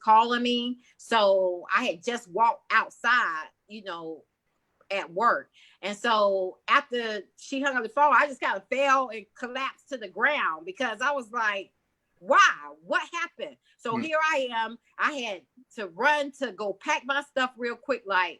calling me. So I had just walked outside, at work. And so after she hung up the phone, I just kind of fell and collapsed to the ground because I was like, wow, what happened? So here I am. I had to run to go pack my stuff real quick, like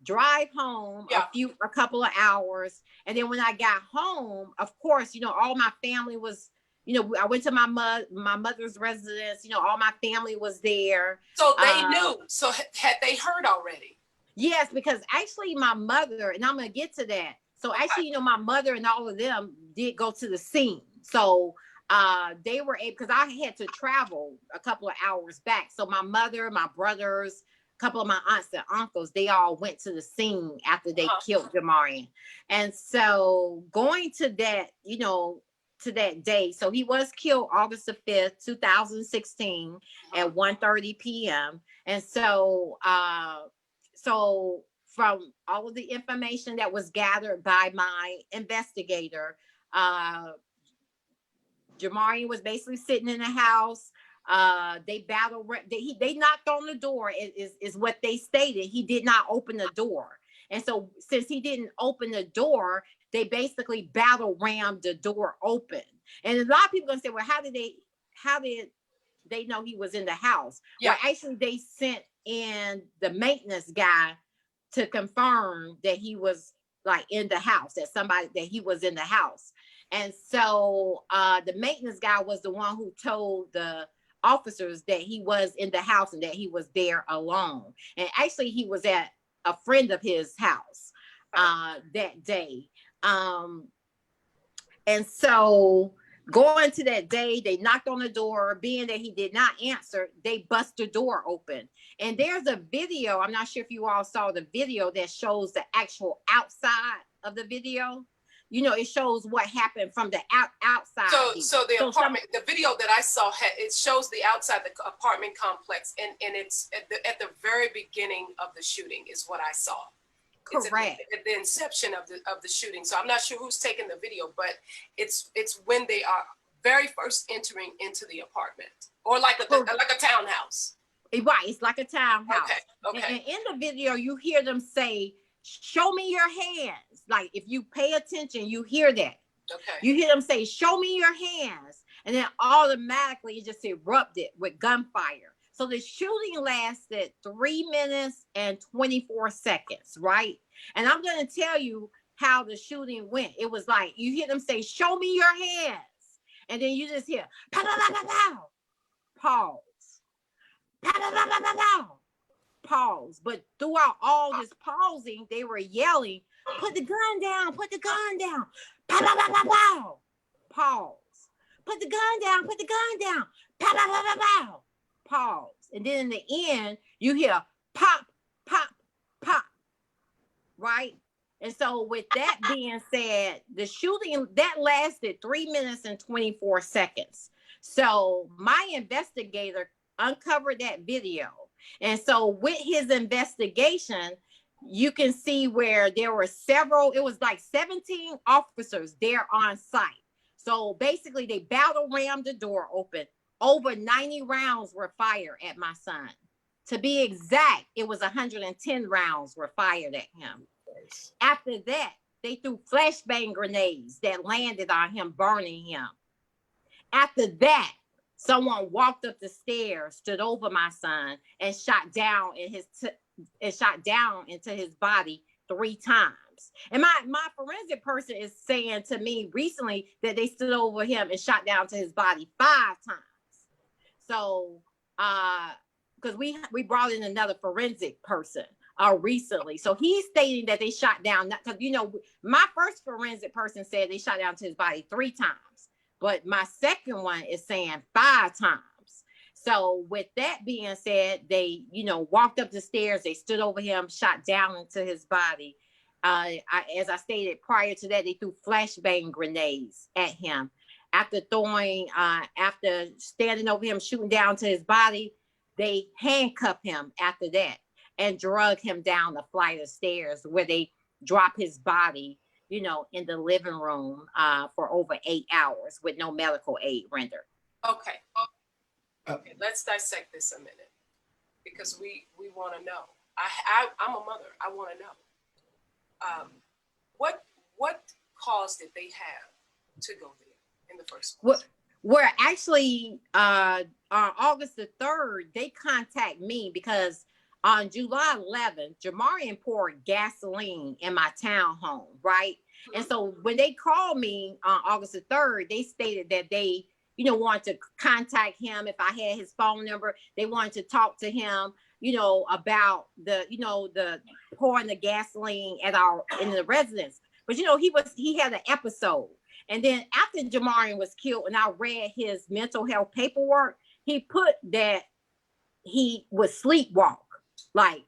drive home a couple of hours. And then when I got home, of course, all my family was, I went to my mother's residence, all my family was there. So they knew. So had they heard already? Yes, because actually my mother, and I'm going to get to that. So actually, my mother and all of them did go to the scene. So they were able, because I had to travel a couple of hours back. So my mother, my brothers, a couple of my aunts and uncles, they all went to the scene after they killed Jamarion. And so going to that, to that day. So he was killed August the 5th, 2016 at 1:30 p.m. And so, so from all of the information that was gathered by my investigator, Jamarion was basically sitting in the house. They battled. They knocked on the door. Is what they stated. He did not open the door, and so since he didn't open the door, they basically battle rammed the door open. And a lot of people gonna say, "Well, how did they know he was in the house?" Yeah. Well, actually, they sent in the maintenance guy to confirm that he was like in the house, that he was in the house. And so the maintenance guy was the one who told the officers that he was in the house and that he was there alone. And actually, he was at a friend of his house that day. And so going to that day, they knocked on the door. Being that he did not answer, they bust the door open. And there's a video. I'm not sure if you all saw the video that shows the actual outside of the video. It shows what happened from the outside. So the apartment, the video that I saw, it shows the outside the apartment complex, and it's at the very beginning of the shooting is what I saw. Correct. It's at the inception of the shooting. So I'm not sure who's taking the video, but it's when they are very first entering into the apartment, or like a townhouse. Right, it's like a townhouse. Okay. And in the video, you hear them say, "Show me your hands." Like if you pay attention, you hear that. Okay. You hear them say, "Show me your hands," and then automatically it just erupted with gunfire. So the shooting lasted 3 minutes and 24 seconds, right? And I'm going to tell you how the shooting went. It was like you hear them say, "Show me your hands," and then you just hear pow, pow, pow, pow, pow. Pause. Pow, pow, pow, pow, pow, pow. Pause. But throughout all this pausing, they were yelling, "Put the gun down, put the gun down." Pow, pow, pow, pow, pow. Pause. Put the gun down, put the gun down. Pow, pow, pow, pow, pow. Pause. And then in the end, you hear pop, pop, pop. Right? And so with that being said, the shooting that lasted 3 minutes and 24 seconds. So my investigator uncovered that video. And so with his investigation, you can see where there were it was like 17 officers there on site. So basically they battle rammed the door open. Over 90 rounds were fired at my son. To be exact, it was 110 rounds were fired at him. After that, they threw flashbang grenades that landed on him, burning him. After that, someone walked up the stairs, stood over my son, and shot down into his body 3 times. And my forensic person is saying to me recently that they stood over him and shot down to his body 5 times. So, because we brought in another forensic person recently. So he's stating that they shot down, because, my first forensic person said they shot down to his body 3 times. But my second one is saying 5 times. So with that being said, they, walked up the stairs, they stood over him, shot down into his body. As I stated prior to that, they threw flashbang grenades at him. After standing over him, shooting down to his body, they handcuffed him after that and drug him down the flight of stairs, where they dropped his body, in the living room for over 8 hours with no medical aid rendered. Okay. Let's dissect this a minute. because we want to know. I'm a mother. I want to know. What cause did they have to go there in the first place? Where actually on August the 3rd, they contact me because on July 11th, Jamarion poured gasoline in my townhome, right? And so when they called me on August the 3rd, they stated that they, wanted to contact him if I had his phone number. They wanted to talk to him, about the pouring the gasoline in the residence. But he had an episode. And then after Jamarion was killed, and I read his mental health paperwork, he put that he would sleepwalk. Like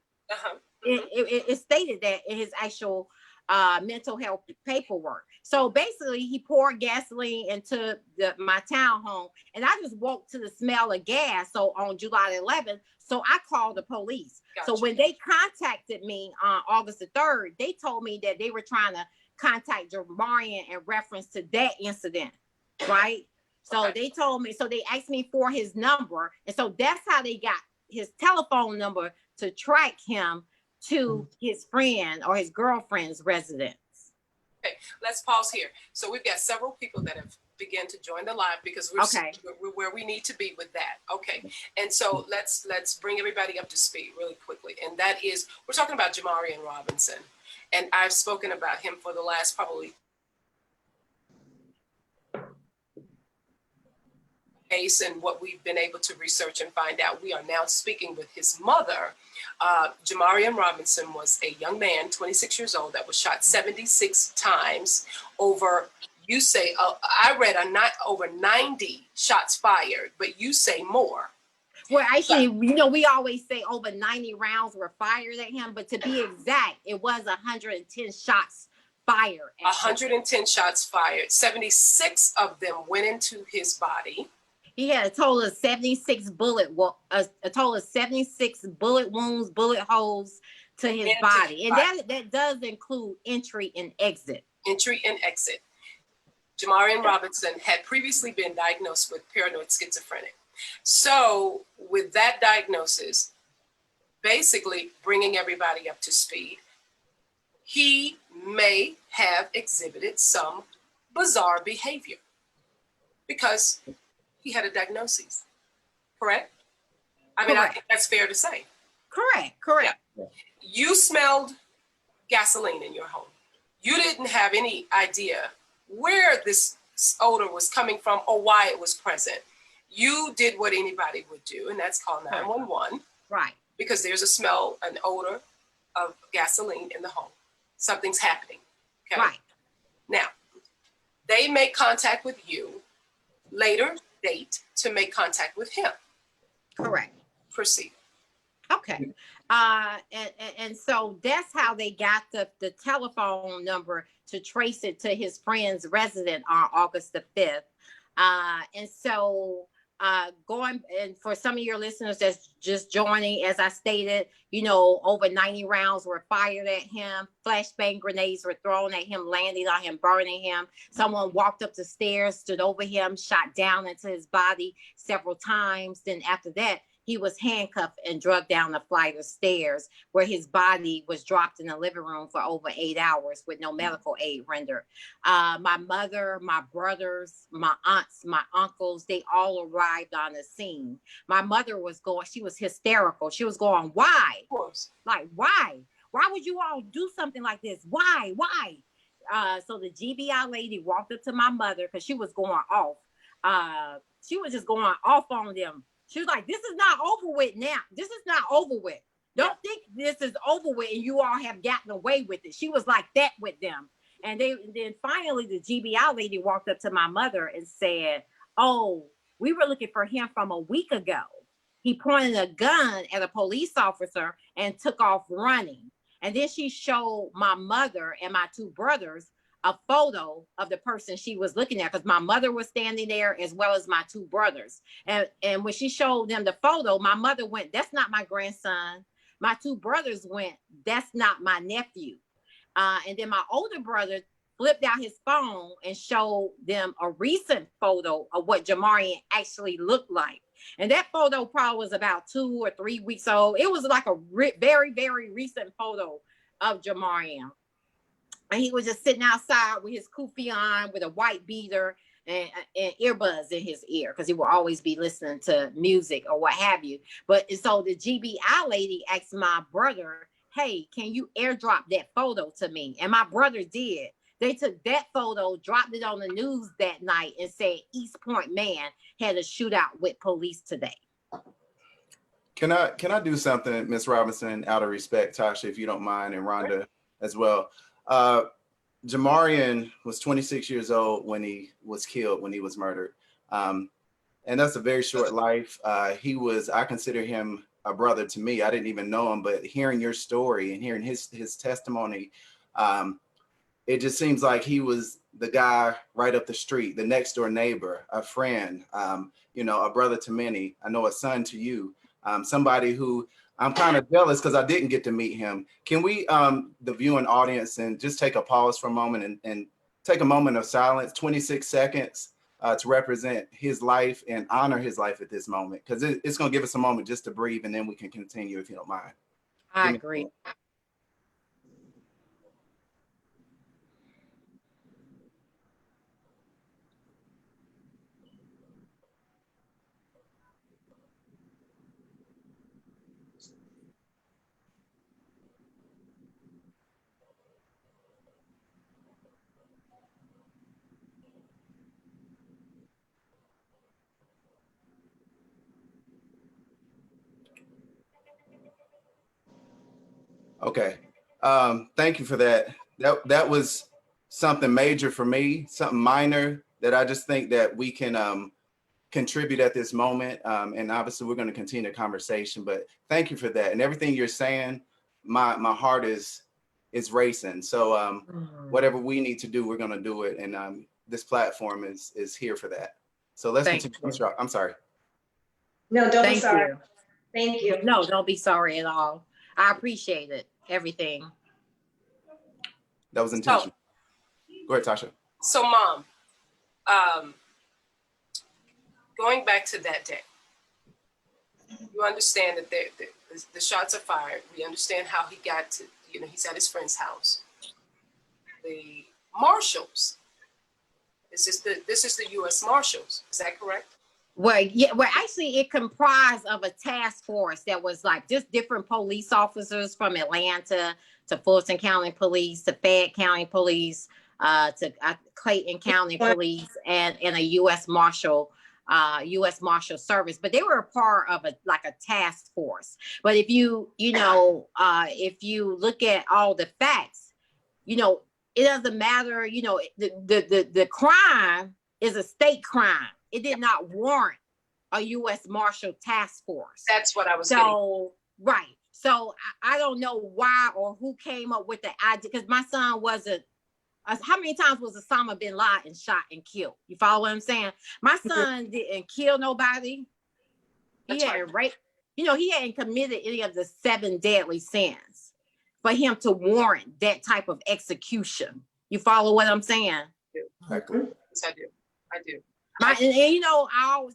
it stated that in his actual mental health paperwork. So basically, he poured gasoline into my townhome, and I just woke to the smell of gas. So on July 11th, so I called the police. Gotcha. So when they contacted me on August the 3rd, they told me that they were trying to contact Jamarion in reference to that incident, right? So they told me, so they asked me for his number, and so that's how they got his telephone number to track him to his friend or his girlfriend's residence. Okay, let's pause here. So we've got several people that have begun to join the live because we're where we need to be with that. Okay, and so let's bring everybody up to speed really quickly, and that is, we're talking about Jamarion Robinson. And I've spoken about him for the last probably case and what we've been able to research and find out. We are now speaking with his mother. Jamarion Robinson was a young man, 26 years old, that was shot 76 times over, you say, I read over 90 shots fired, but you say more. Well, actually, we always say over 90 rounds were fired at him, but to be exact, it was 110 shots fired. 110 shots fired. 76 of them went into his body. He had a total of 76 bullet wounds, bullet holes to his body. And that does include entry and exit. Entry and exit. Jamarion Robinson had previously been diagnosed with paranoid schizophrenia. So with that diagnosis, basically bringing everybody up to speed, he may have exhibited some bizarre behavior because he had a diagnosis, correct? I mean, I think that's fair to say. Correct. Yeah. You smelled gasoline in your home. You didn't have any idea where this odor was coming from or why it was present. You did what anybody would do, and that's called 911. Right. Because there's a smell, an odor of gasoline in the home. Something's happening. Okay. Right. Now, they make contact with you, later date to make contact with him. Correct. Proceed. Okay. And so that's how they got the telephone number to trace it to his friend's residence on August the 5th. And so going, and for some of your listeners that's just joining, as I stated, over 90 rounds were fired at him. Flashbang grenades were thrown at him, landing on him, burning him. Someone walked up the stairs, stood over him, shot down into his body several times. Then after that, he was handcuffed and drugged down a flight of stairs where his body was dropped in the living room for over 8 hours with no medical aid rendered. My mother, my brothers, my aunts, my uncles, they all arrived on the scene. My mother she was hysterical. She was going, why? Of course. Like, why? Why would you all do something like this? Why? So the GBI lady walked up to my mother because she was going off. She was just going off on them. She was like, this is not over with now. This is not over with. Don't think this is over with and you all have gotten away with it. She was like that with them. And then finally the GBI lady walked up to my mother and said, oh, we were looking for him from a week ago. He pointed a gun at a police officer and took off running. And then she showed my mother and my two brothers a photo of the person she was looking at, because my mother was standing there as well as my two brothers. And when she showed them the photo, my mother went, that's not my grandson. My two brothers went, that's not my nephew. And then my older brother flipped out his phone and showed them a recent photo of what Jamarion actually looked like. And that photo probably was about 2 or 3 weeks old. It was like a very, very recent photo of Jamarion. And he was just sitting outside with his kufi on, with a white beater and earbuds in his ear, because he will always be listening to music or what have you. But so the GBI lady asked my brother, hey, can you airdrop that photo to me? And my brother did. They took that photo, dropped it on the news that night, and said East Point man had a shootout with police today. Can I do something, Miss Robinson, out of respect, Tosha, if you don't mind, and Rhonda as well? Jamarion was 26 years old when he was killed, when he was murdered. And that's a very short life. I consider him a brother to me. I didn't even know him, but hearing your story and hearing his testimony, it just seems like he was the guy right up the street, the next door neighbor, a friend, a brother to many. I know a son to you, somebody who I'm kind of jealous because I didn't get to meet him. Can we, the viewing audience, and just take a pause for a moment and take a moment of silence, 26 seconds, to represent his life and honor his life at this moment, because it's going to give us a moment just to breathe, and then we can continue if you don't mind. I agree. Okay. Thank you for that. That was something major for me, something minor that I just think that we can contribute at this moment. And obviously we're going to continue the conversation, but thank you for that. And everything you're saying, my heart is racing. So whatever we need to do, we're going to do it. And this platform is here for that. So let's continue. I'm sorry. No, don't be sorry. Thank you. No, don't be sorry at all. I appreciate it. Everything. That was intentional. Go ahead, Tosha. So, Mom, going back to that day, you understand that the shots are fired. We understand how he got to, he's at his friend's house. The marshals, this is the U.S. Marshals. Is that correct? Well, yeah. Well, actually, it comprised of a task force that was like just different police officers from Atlanta to Fulton County Police to Fayette County Police to Clayton County Police and a U.S. Marshal Service. But they were a part of a task force. But if you look at all the facts, it doesn't matter. The crime is a state crime. It did not warrant a U.S. Marshal task force. That's what I was right. So I don't know why or who came up with the idea, because my son wasn't. How many times was Osama bin Laden shot and killed? You follow what I'm saying? My son didn't kill nobody. He hadn't raped. He hadn't committed any of the 7 deadly sins for him to warrant that type of execution. You follow what I'm saying? Exactly. Yes, I do.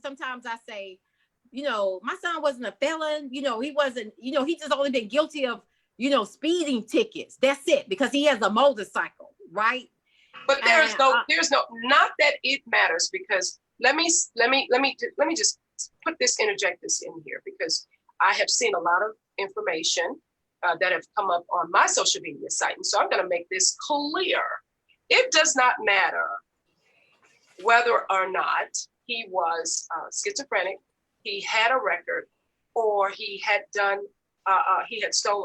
Sometimes I say, my son wasn't a felon. He wasn't, he just only been guilty of, speeding tickets. That's it, because he has a motorcycle, right? But there's no, not that it matters, because let me just interject this in here, because I have seen a lot of information that have come up on my social media site. And so I'm going to make this clear. It does not matter whether or not he was schizophrenic, he had a record, or he had stolen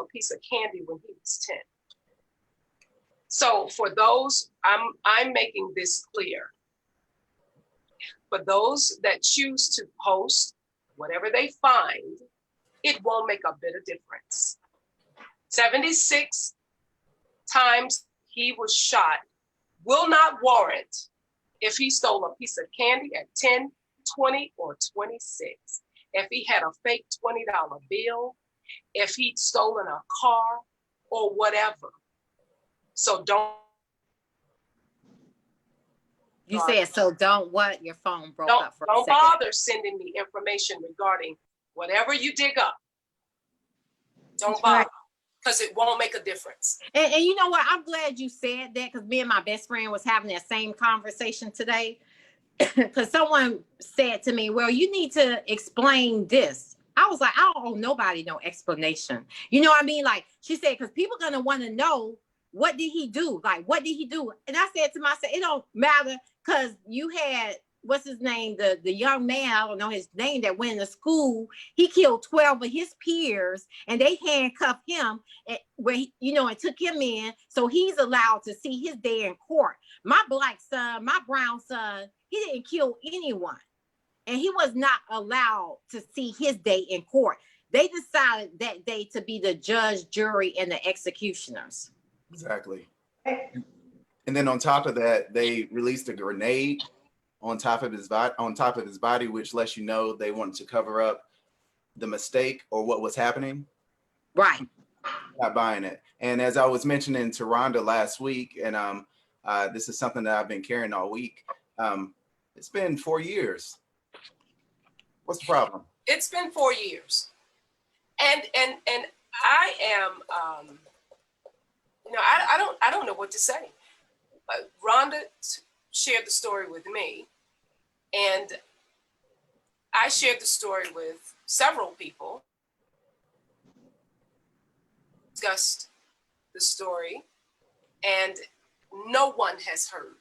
a piece of candy when he was 10. So for those, I'm making this clear. For those that choose to post whatever they find, it won't make a bit of difference. 76 times he was shot will not warrant if he stole a piece of candy at 10, 20, or 26, if he had a fake $20 bill, if he'd stolen a car or whatever. So don't. You said, so don't what? Your phone broke up for a Don't second. bother sending me information regarding whatever you dig up. Don't That's bother, right. because it won't make a difference. And you know what? I'm glad you said that, because me and my best friend was having that same conversation today. Because someone said to me, well, you need to explain this. I was like, I don't owe nobody no explanation. You know what I mean? Like she said, because people are going to want to know, what did he do? Like, what did he do? And I said to myself, it don't matter, because you had, what's his name? The young man, I don't know his name, that went to school. He killed 12 of his peers, and they handcuffed him where he, you know, and took him in. So he's allowed to see his day in court. My black son, my brown son, he didn't kill anyone. And he was not allowed to see his day in court. They decided that day to be the judge, jury, and the executioners. Exactly. And then on top of that, they released a grenade on top of his body, which lets you know they wanted to cover up the mistake or what was happening. Right. Not buying it. And as I was mentioning to Rhonda last week, and this is something that I've been carrying all week. It's been 4 years. What's the problem? It's been 4 years, and I am, you know, I don't know what to say. Rhonda shared the story with me, and I shared the story with several people. Discussed the story, and no one has heard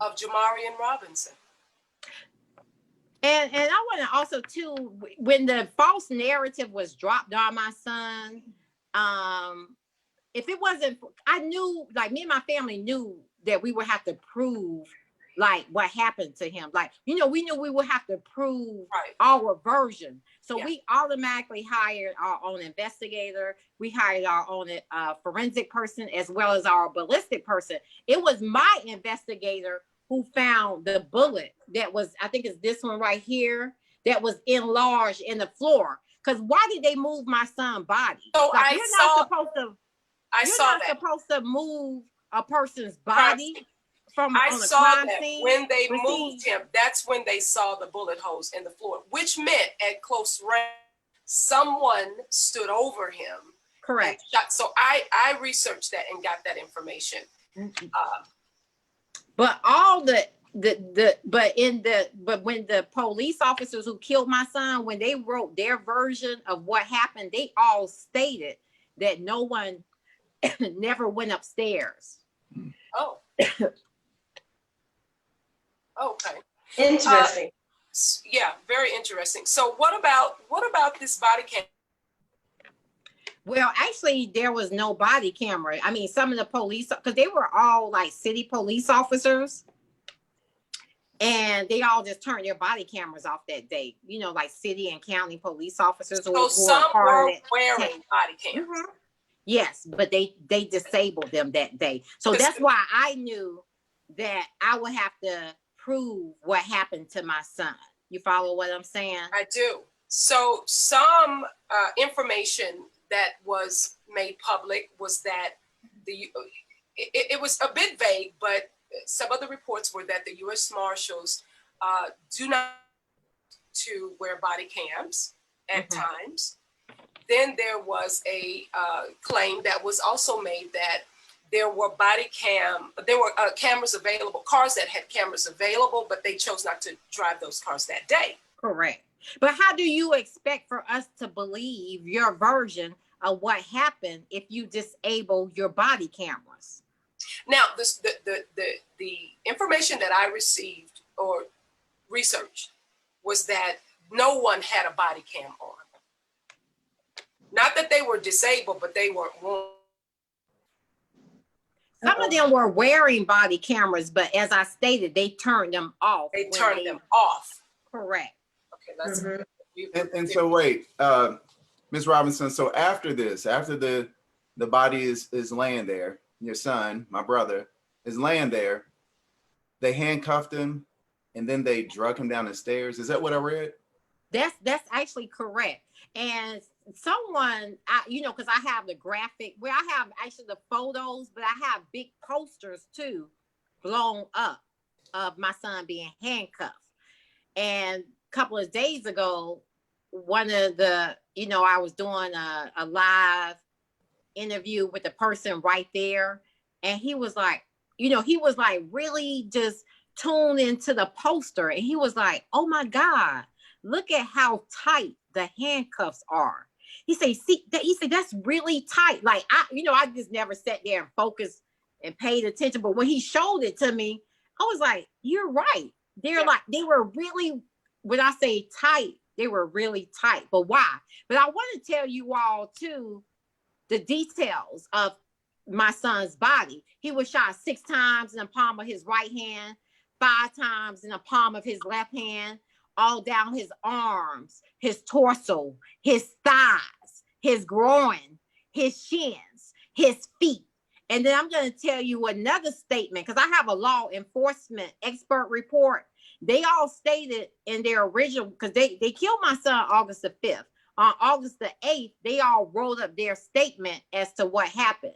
of Jamarion Robinson. And I want to also too, when the false narrative was dropped on my son, if it wasn't, I knew, like me and my family knew that we would have to prove like what happened to him. Like, you know, we knew we would have to prove our version. So we automatically hired our own investigator. We hired our own forensic person, as well as our ballistic person. It was my investigator who found the bullet that was, I think it's this one right here, that was enlarged in the floor. Because why did they move my son's body? So like, you're not supposed to move a person's body from I on a saw crime that scene. when they moved him, that's when they saw the bullet holes in the floor, which meant at close range, someone stood over him. Correct. So I researched that and got that information. But all but when the police officers who killed my son, when they wrote their version of what happened, they all stated that no one never went upstairs. Oh. Okay. Interesting. Yeah, very interesting. So what about this body cam? Well, actually, there was no body camera. I mean, some of the police, because they were all like city police officers, and they all just turned their body cameras off that day. You know, like city and county police officers. So some were wearing body cams. Mm-hmm. Yes, but they disabled them that day. So that's why I knew that I would have to prove what happened to my son. You follow what I'm saying? I do. So some information that was made public was that it was a bit vague, but some of the reports were that the U.S. Marshals do not to wear body cams at times. Then there was a claim that was also made that there were cameras available, cars that had cameras available, but they chose not to drive those cars that day. Correct. But how do you expect for us to believe your version of what happened if you disable your body cameras? Now, the information that I received or researched was that no one had a body cam on. Not that they were disabled, but they were. Some of them were wearing body cameras, but as I stated, they turned them off. They turned them off. Correct. Okay, that's and so wait, Ms. Robinson. So after this, after the body is laying there, your son, my brother, is laying there. They handcuffed him, and then they drug him down the stairs. Is that what I read? That's actually correct. And someone, because I have the graphic, where I have actually the photos, but I have big posters too blown up of my son being handcuffed. And a couple of days ago, one of the, I was doing a live interview with the person right there. And he was like, he was like really just tuned into the poster. And he was like, oh my God, look at how tight the handcuffs are. He said, that's really tight. Like, I just never sat there and focused and paid attention. But when he showed it to me, I was like, you're right. They're like, they were really, when I say tight, they were really tight. But why? But I want to tell you all too, the details of my son's body. He was shot 6 times in the palm of his right hand, 5 times in the palm of his left hand, all down his arms, his torso, his thighs, his groin, his shins, his feet. And then I'm going to tell you another statement, because I have a law enforcement expert report. They all stated in their original, because they killed my son August the 5th. On August the 8th, they all wrote up their statement as to what happened.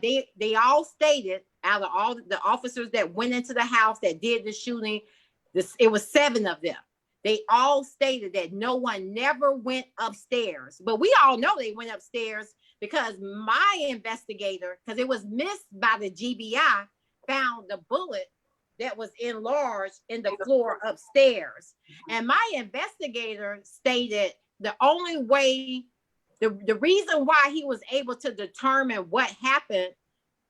They all stated, out of all the officers that went into the house that did the shooting, it was 7 of them. They all stated that no one never went upstairs. But we all know they went upstairs because my investigator, because it was missed by the GBI, found the bullet that was enlarged in the floor upstairs. And my investigator stated the only way, the reason why he was able to determine what happened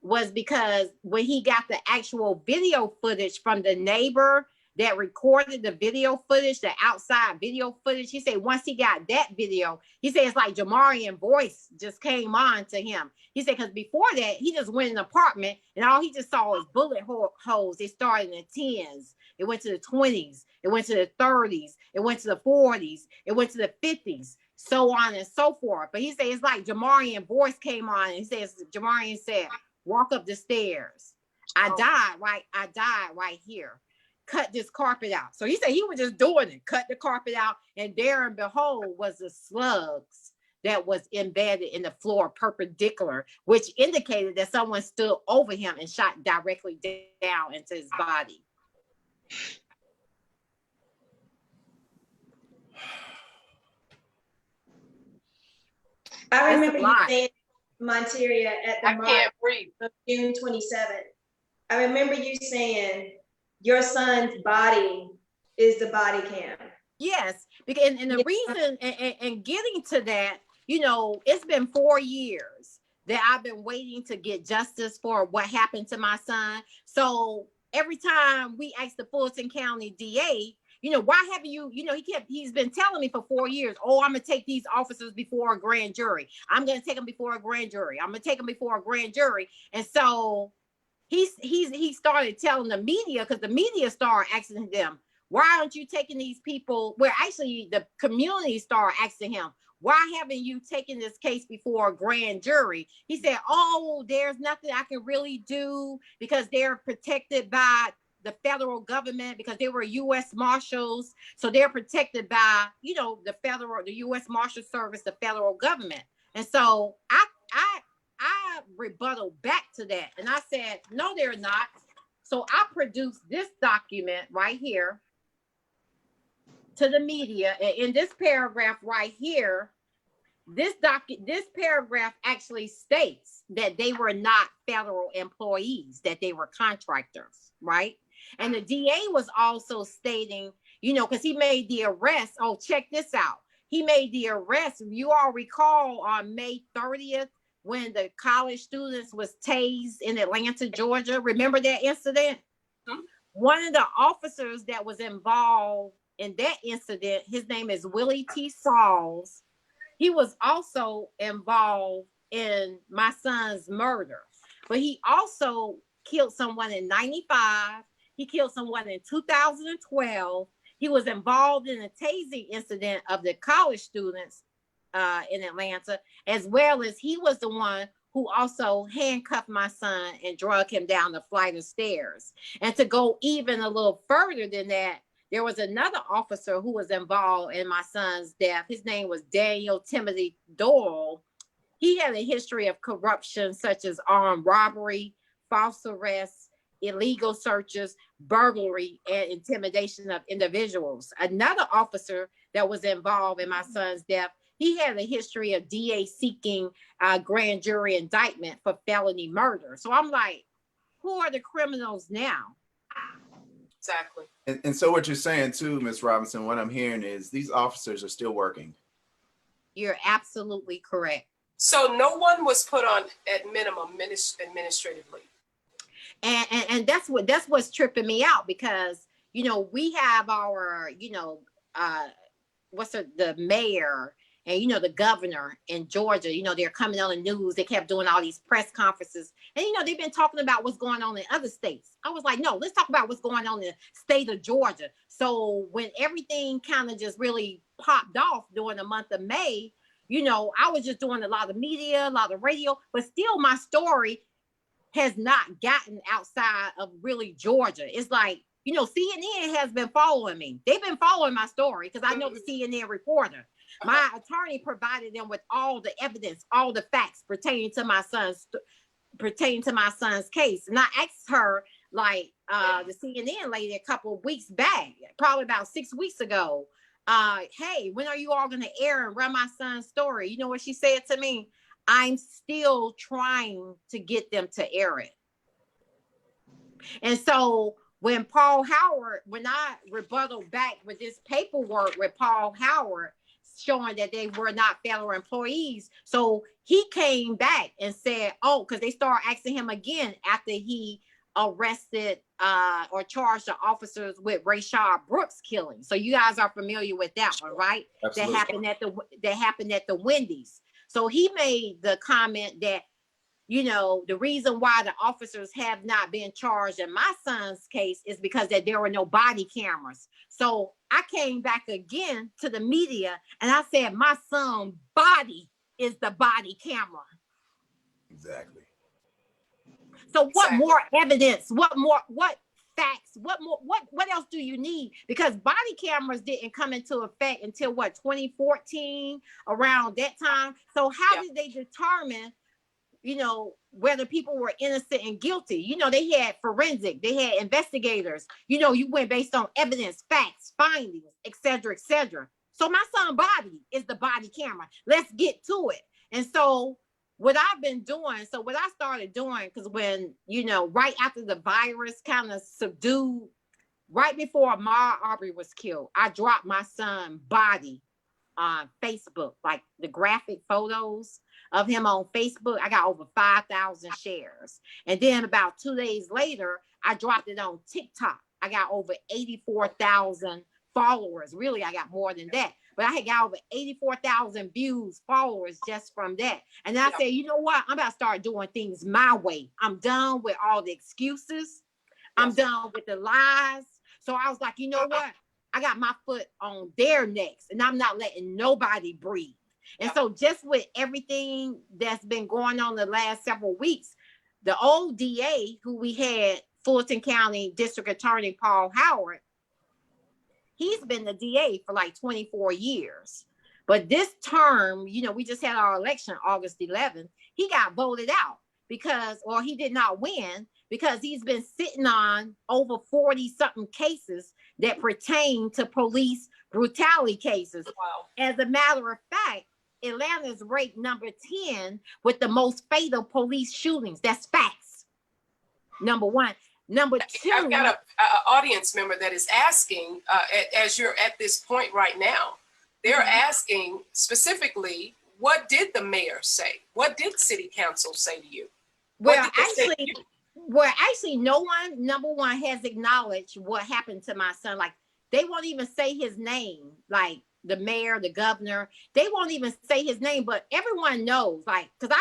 was because when he got the actual video footage from the neighbor that recorded the video footage, the outside video footage, he said once he got that video, he said it's like Jamarion voice just came on to him. He said because before that, he just went in an apartment and all he just saw was bullet holes. They started in the 10s. It went to the 20s. It went to the 30s. It went to the 40s. It went to the 50s. So on and so forth. But he said it's like Jamarion voice came on and he says, Jamarion said, walk up the stairs. I died right here. Cut this carpet out. So he said he was just doing it, cut the carpet out, and there and behold was the slugs that was embedded in the floor perpendicular, which indicated that someone stood over him and shot directly down into his body. I remember you saying, Monteria, at the march of June 27th. I remember you saying your son's body is the body cam. Yes, because and the reason and getting to that, it's been 4 years that I've been waiting to get justice for what happened to my son. So every time we ask the Fulton County DA, why haven't you, he's been telling me for 4 years, oh, I'm gonna take these officers before a grand jury. I'm gonna take them before a grand jury. I'm gonna take them before a grand jury. And so he started telling the media, because the media started asking them, why aren't you taking these people? Well, actually the community started asking him, why haven't you taken this case before a grand jury? He said, oh, there's nothing I can really do because they're protected by the federal government, because they were U.S. Marshals. So they're protected by, the U.S. Marshal Service, the federal government. And so I rebutted back to that. And I said, no, they're not. So I produced this document right here to the media. And in this paragraph right here, this paragraph actually states that they were not federal employees, that they were contractors, right? And the DA was also stating, because he made the arrest. Oh, check this out. He made the arrest. You all recall on May 30th, when the college students was tased in Atlanta, Georgia. Remember that incident? Mm-hmm. One of the officers that was involved in that incident, his name is Willie T. Sauls. He was also involved in my son's murder, but he also killed someone in 95. He killed someone in 2012. He was involved in a tasing incident of the college students in Atlanta, as well as he was the one who also handcuffed my son and drug him down the flight of stairs. And to go even a little further than that, there was another officer who was involved in my son's death. His name was Daniel Timothy Doyle. He had a history of corruption such as armed robbery, false arrest, illegal searches, burglary, and intimidation of individuals. Another officer that was involved in my son's death, he had a history of DA seeking grand jury indictment for felony murder. So I'm like, who are the criminals now? Exactly. And so what you're saying too, Ms. Robinson, what I'm hearing is these officers are still working. You're absolutely correct. So no one was put on at minimum administrative leave. And that's what's tripping me out, because we have our the mayor and the governor in Georgia. They're coming on the news. They kept doing all these press conferences, and they've been talking about what's going on in other states. I was like, no, let's talk about what's going on in the state of Georgia. So when everything kind of just really popped off during the month of May, I was just doing a lot of media, a lot of radio, but still my story has not gotten outside of really Georgia. It's like, CNN has been following me. They've been following my story because I know the CNN reporter. My attorney provided them with all the evidence, all the facts pertaining to my son's case. And I asked her, like, the CNN lady a couple of weeks back, probably about 6 weeks ago, hey, when are you all going to air and run my son's story? You know what she said to me? I'm still trying to get them to air it. And so when I rebutted back with this paperwork with Paul Howard showing that they were not federal employees, so he came back and said, oh, because they started asking him again after he arrested or charged the officers with Rashad Brooks killing. So you guys are familiar with that one, right? Absolutely. That happened at the Wendy's. So he made the comment that, the reason why the officers have not been charged in my son's case is because that there were no body cameras. So I came back again to the media and I said, my son's body is the body camera. Exactly. So what more evidence? What facts? What else do you need? Because body cameras didn't come into effect until 2014, around that time. So how did they determine, whether people were innocent and guilty? They had forensic, they had investigators. You went based on evidence, facts, findings, et cetera, et cetera. So my son's body is the body camera. Let's get to it. And so what I've been doing, what I started doing, because when, right after the virus kind of subdued, right before Ahmaud Arbery was killed, I dropped my son's body on Facebook, like the graphic photos of him on Facebook. I got over 5,000 shares. And then about 2 days later, I dropped it on TikTok. I got over 84,000 followers. Really, I got more than that. But I had got over 84,000 views, followers just from that. And I said, you know what? I'm about to start doing things my way. I'm done with all the excuses. I'm done with the lies. So I was like, you know what? I got my foot on their necks and I'm not letting nobody breathe. And so just with everything that's been going on the last several weeks, the old DA who we had, Fulton County District Attorney Paul Howard, he's been the DA for like 24 years. But this term, we just had our election August 11th. He got voted out or he did not win because he's been sitting on over 40 something cases that pertain to police brutality cases. Wow. As a matter of fact, Atlanta's ranked number 10 with the most fatal police shootings. That's facts. Number one. Number two. I've got an audience member that is asking, as you're at this point right now, they're asking specifically, what did the mayor say? What did city council say to you? Well, actually, no one, number one, has acknowledged what happened to my son. Like, they won't even say his name, like the mayor, the governor. They won't even say his name, but everyone knows. Like, because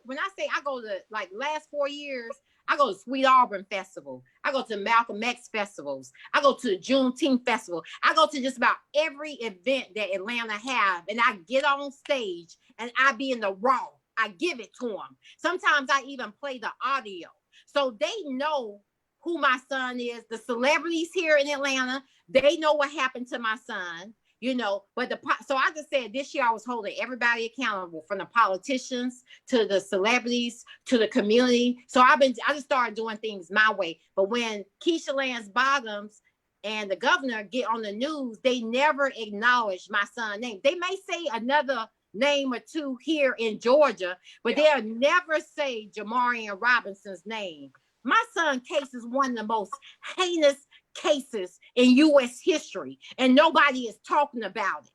when I say I go to, like, last 4 years, I go to Sweet Auburn Festival. I go to Malcolm X festivals. I go to the Juneteenth Festival. I go to just about every event that Atlanta have, and I get on stage and I be in the raw. I give it to them. Sometimes I even play the audio. So they know who my son is. The celebrities here in Atlanta, they know what happened to my son. you know, but so I just said this year I was holding everybody accountable, from the politicians to the celebrities to the community. So I just started doing things my way. But when Keisha Lance Bottoms and the governor get on the news, they never acknowledge my son's name. They may say another name or two here in Georgia, but they'll never say Jamarion Robinson's name. My son's case is one of the most heinous cases in U.S. history, and nobody is talking about it.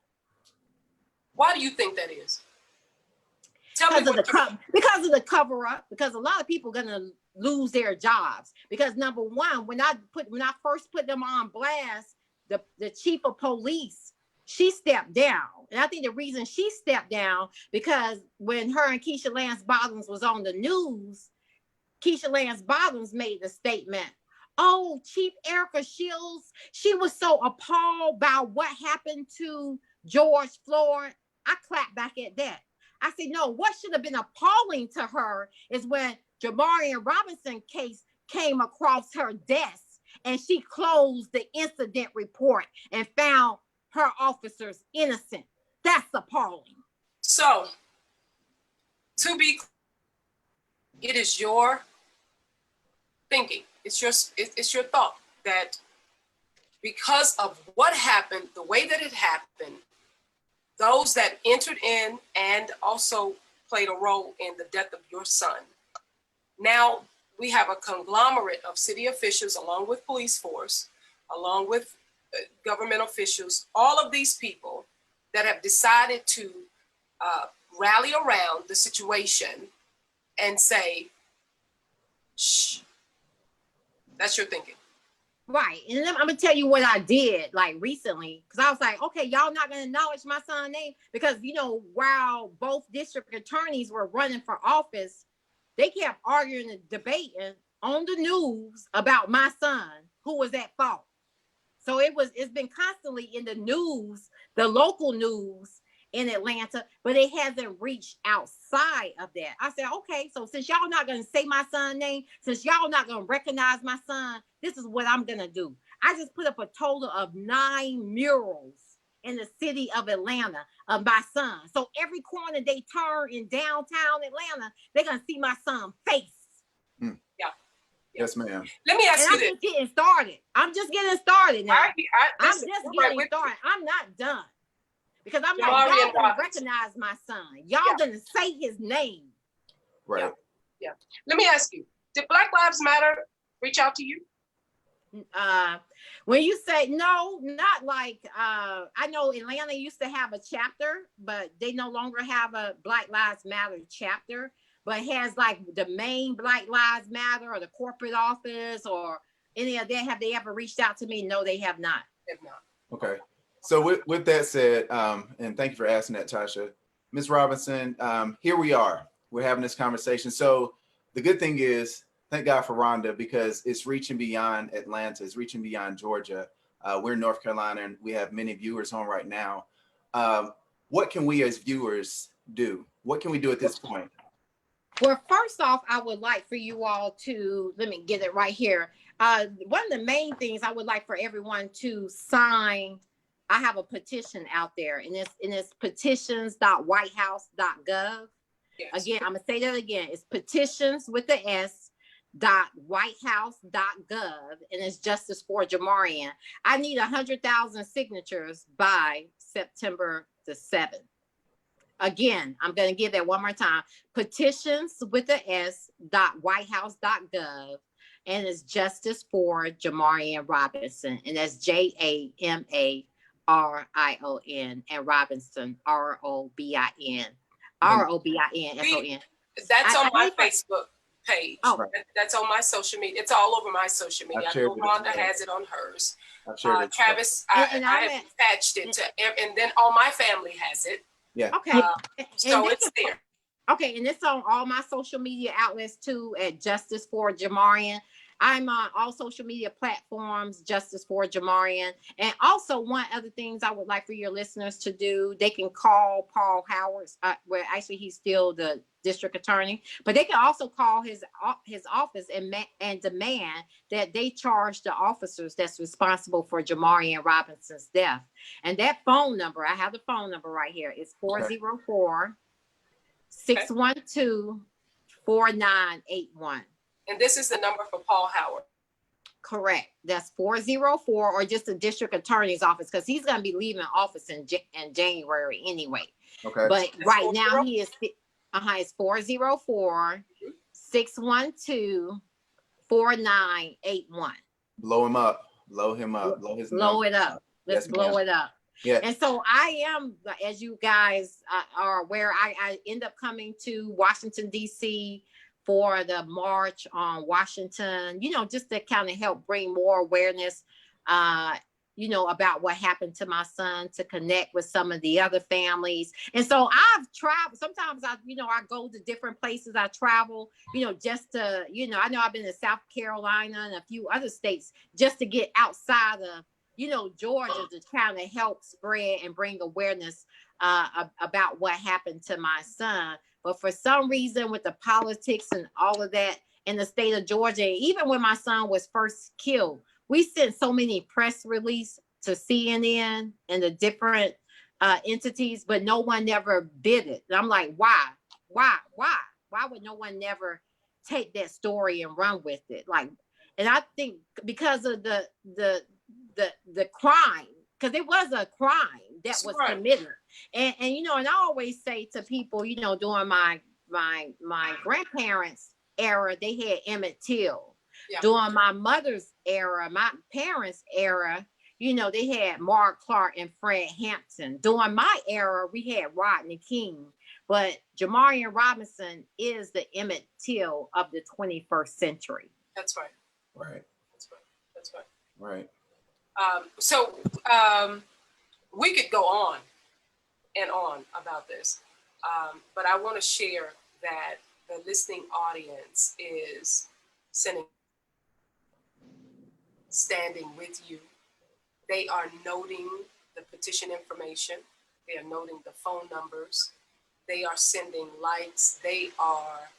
Why do you think that is? Because of the cover up, because a lot of people are gonna lose their jobs. Because number one, when I first put them on blast, the chief of police, she stepped down. And I think the reason she stepped down, because when her and Keisha Lance Bottoms was on the news, Keisha Lance Bottoms made the statement, oh, Chief Erica Shields, she was so appalled by what happened to George Floyd. I clapped back at that. I said, no, what should have been appalling to her is when Jamarion Robinson case came across her desk and she closed the incident report and found her officers innocent. That's appalling. So, to be clear, it is your thinking, it's your thought that because of what happened, the way that it happened, those that entered in and also played a role in the death of your son. Now we have a conglomerate of city officials, along with police force, along with government officials, all of these people that have decided to rally around the situation and say, shh. That's your thinking. Right. And then I'm going to tell you what I did like recently, because I was like, okay, y'all not going to acknowledge my son's name? Because, you know, while both district attorneys were running for office, they kept arguing and debating on the news about my son, who was at fault. So it's been constantly in the news, the local news in Atlanta, but it hasn't reached outside of that. I said, okay, so since y'all not going to say my son's name, since y'all not going to recognize my son, this is what I'm going to do. I just put up a total of 9 murals in the city of Atlanta of my son. So every corner they turn in downtown Atlanta, they're going to see my son's face. Hmm. Yeah. Yes, ma'am. Let me ask you this. I'm just getting started. I'm just getting started now. I'm just getting started. I'm not done. Because I'm like, y'all gonna recognize my son. Y'all gonna say his name. Right. Yeah. Let me ask you, did Black Lives Matter reach out to you? When you say no, not like, I know Atlanta used to have a chapter, but they no longer have a Black Lives Matter chapter, but it has like the main Black Lives Matter or the corporate office or any of that. Have they ever reached out to me? No, they have not. They have not. Okay. So with that said, and thank you for asking that, Tosha. Ms. Robinson, here we are. We're having this conversation. So the good thing is, thank God for Rhonda, because it's reaching beyond Atlanta. It's reaching beyond Georgia. We're in North Carolina, and we have many viewers on right now. What can we as viewers do? What can we do at this point? Well, first off, I would like for you all to, let me get it right here. One of the main things I would like for everyone to sign, I have a petition out there, and it's petitions.whitehouse.gov. Yes. Again, I'm gonna say that again. It's petitions with the s.whitehouse.gov, and it's justice for Jamarion. I need 100,000 signatures by September the 7th. Again, I'm gonna give that one more time. Petitions with the s.whitehouse.gov, and it's justice for Jamarion Robinson, and that's JAMARION, and Robinson, ROBIN. ROBINSON. That's on my Facebook page. Oh. That's on my social media. It's all over my social media. I know Rhonda has it on hers. Travis, I attached it to, and then all my family has it. Yeah. Okay. So it's there. Okay, and it's on all my social media outlets too at Justice for Jamarion. I'm on all social media platforms, Justice for Jamarion. And also, one other things I would like for your listeners to do, they can call Paul Howard, where actually he's still the district attorney, but they can also call his office and demand that they charge the officers that's responsible for Jamarion Robinson's death. And that phone number, I have the phone number right here, is 404-612-4981. And this is the number for Paul Howard. Correct. That's 404, or just the district attorney's office, because he's going to be leaving office in January anyway. Okay. But right now he is, it's 404-612-4981. Blow him up. Blow him up. Blow his blow it up. Let's blow it up. Yeah. And so I am, as you guys are aware, I end up coming to Washington, D.C. for the March on Washington, just to kind of help bring more awareness, about what happened to my son, to connect with some of the other families. And so I've traveled. Sometimes I go to different places. I travel, just to, I know I've been to South Carolina and a few other states just to get outside of, Georgia, to kind of help spread and bring awareness about what happened to my son. But for some reason, with the politics and all of that in the state of Georgia, even when my son was first killed, we sent so many press releases to CNN and the different entities, but no one never bid it. And I'm like, why? Why would no one never take that story and run with it? And I think because of the crime, because it was a crime that was committed. And and I always say to people, during my grandparents' era, they had Emmett Till. Yeah. During my mother's era, my parents' era, they had Mark Clark and Fred Hampton. During my era, we had Rodney King. But Jamarion Robinson is the Emmett Till of the 21st century. That's right. Right. That's right. Right. So we could go on and on about this, but I want to share that the listening audience is standing with you. They are noting the petition information. They are noting the phone numbers. They are sending likes. They are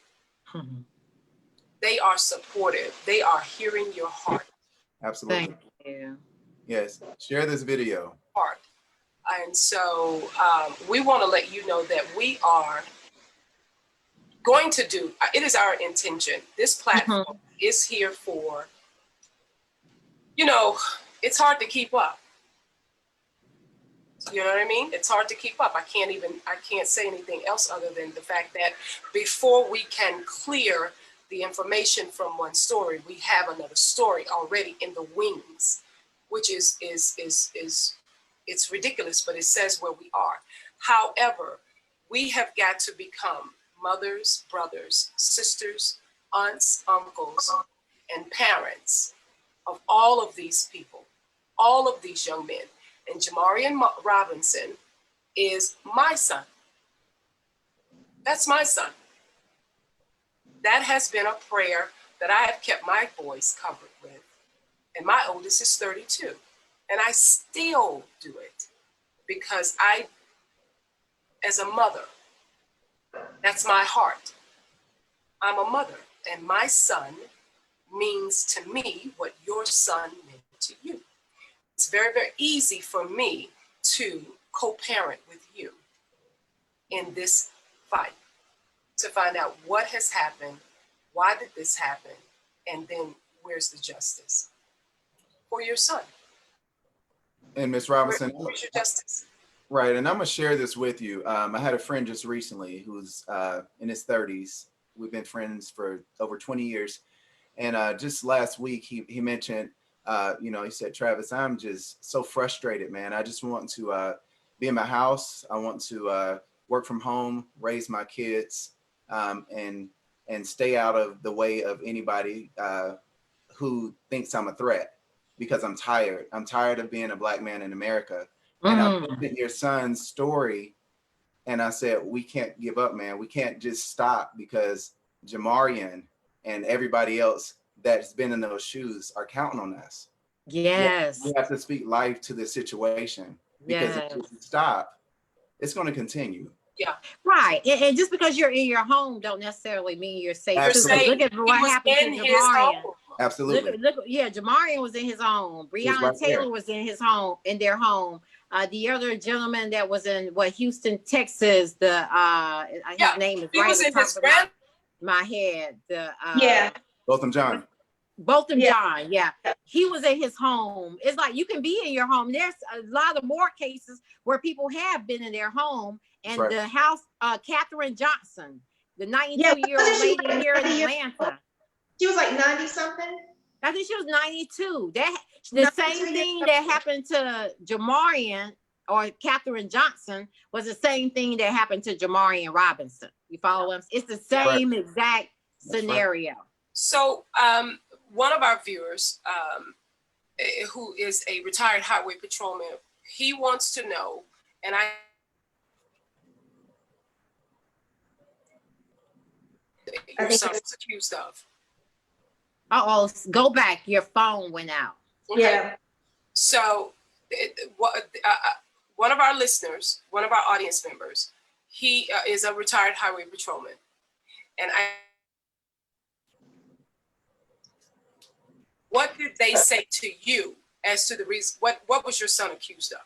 supportive. They are hearing your heart. Absolutely. Thank you. Yes. Share this video. Heart. And so we want to let you know that we are going to do, it is our intention. This platform is here for, it's hard to keep up. You know what I mean? It's hard to keep up. I can't say anything else other than the fact that before we can clear the information from one story, we have another story already in the wings, which is it's ridiculous, but it says where we are. However, we have got to become mothers, brothers, sisters, aunts, uncles, and parents of all of these people, all of these young men. And Jamarion Robinson is my son. That's my son. That has been a prayer that I have kept my boys covered with. And my oldest is 32. And I still do it because as a mother, that's my heart. I'm a mother, and my son means to me what your son meant to you. It's very, very easy for me to co-parent with you in this fight, to find out what has happened, why did this happen, and then where's the justice for your son? And Ms. Robinson, where's your justice? Right, and I'm gonna share this with you. I had a friend just recently who's in his 30s. We've been friends for over 20 years, and just last week he mentioned, he said, Travis, I'm just so frustrated, man. I just want to be in my house. I want to work from home, raise my kids, and stay out of the way of anybody who thinks I'm a threat, because I'm tired. I'm tired of being a Black man in America. And I looked at your son's story and I said, we can't give up, man. We can't just stop because Jamarion and everybody else that's been in those shoes are counting on us. Yes. We have to speak life to the situation, because if you stop, it's going to continue. Yeah. Right. And just because you're in your home don't necessarily mean you're safe. Look at what happened to Jamarion. Absolutely. Look, yeah, Jamarion was in his home. Breonna Taylor was in his home, in their home. The other gentleman that was in Houston, Texas, his name is right at the top of my head. Both of them John. Both of them John, yeah. He was in his home. It's like you can be in your home. There's a lot of more cases where people have been in their home. And the house, Katherine Johnson, the 92-year-old lady here in Atlanta. She was like 90 something. I think she was 92. The same thing that happened to Jamarion or Katherine Johnson was the same thing that happened to Jamarion Robinson. You follow what I'm saying? It's the same exact scenario. Right. So one of our viewers, who is a retired highway patrolman, he wants to know, and your son is accused of. Uh-oh, go back. Your phone went out. Okay. Yeah. So one of our listeners, one of our audience members, he is a retired highway patrolman. And what did they say to you as to the reason, what was your son accused of?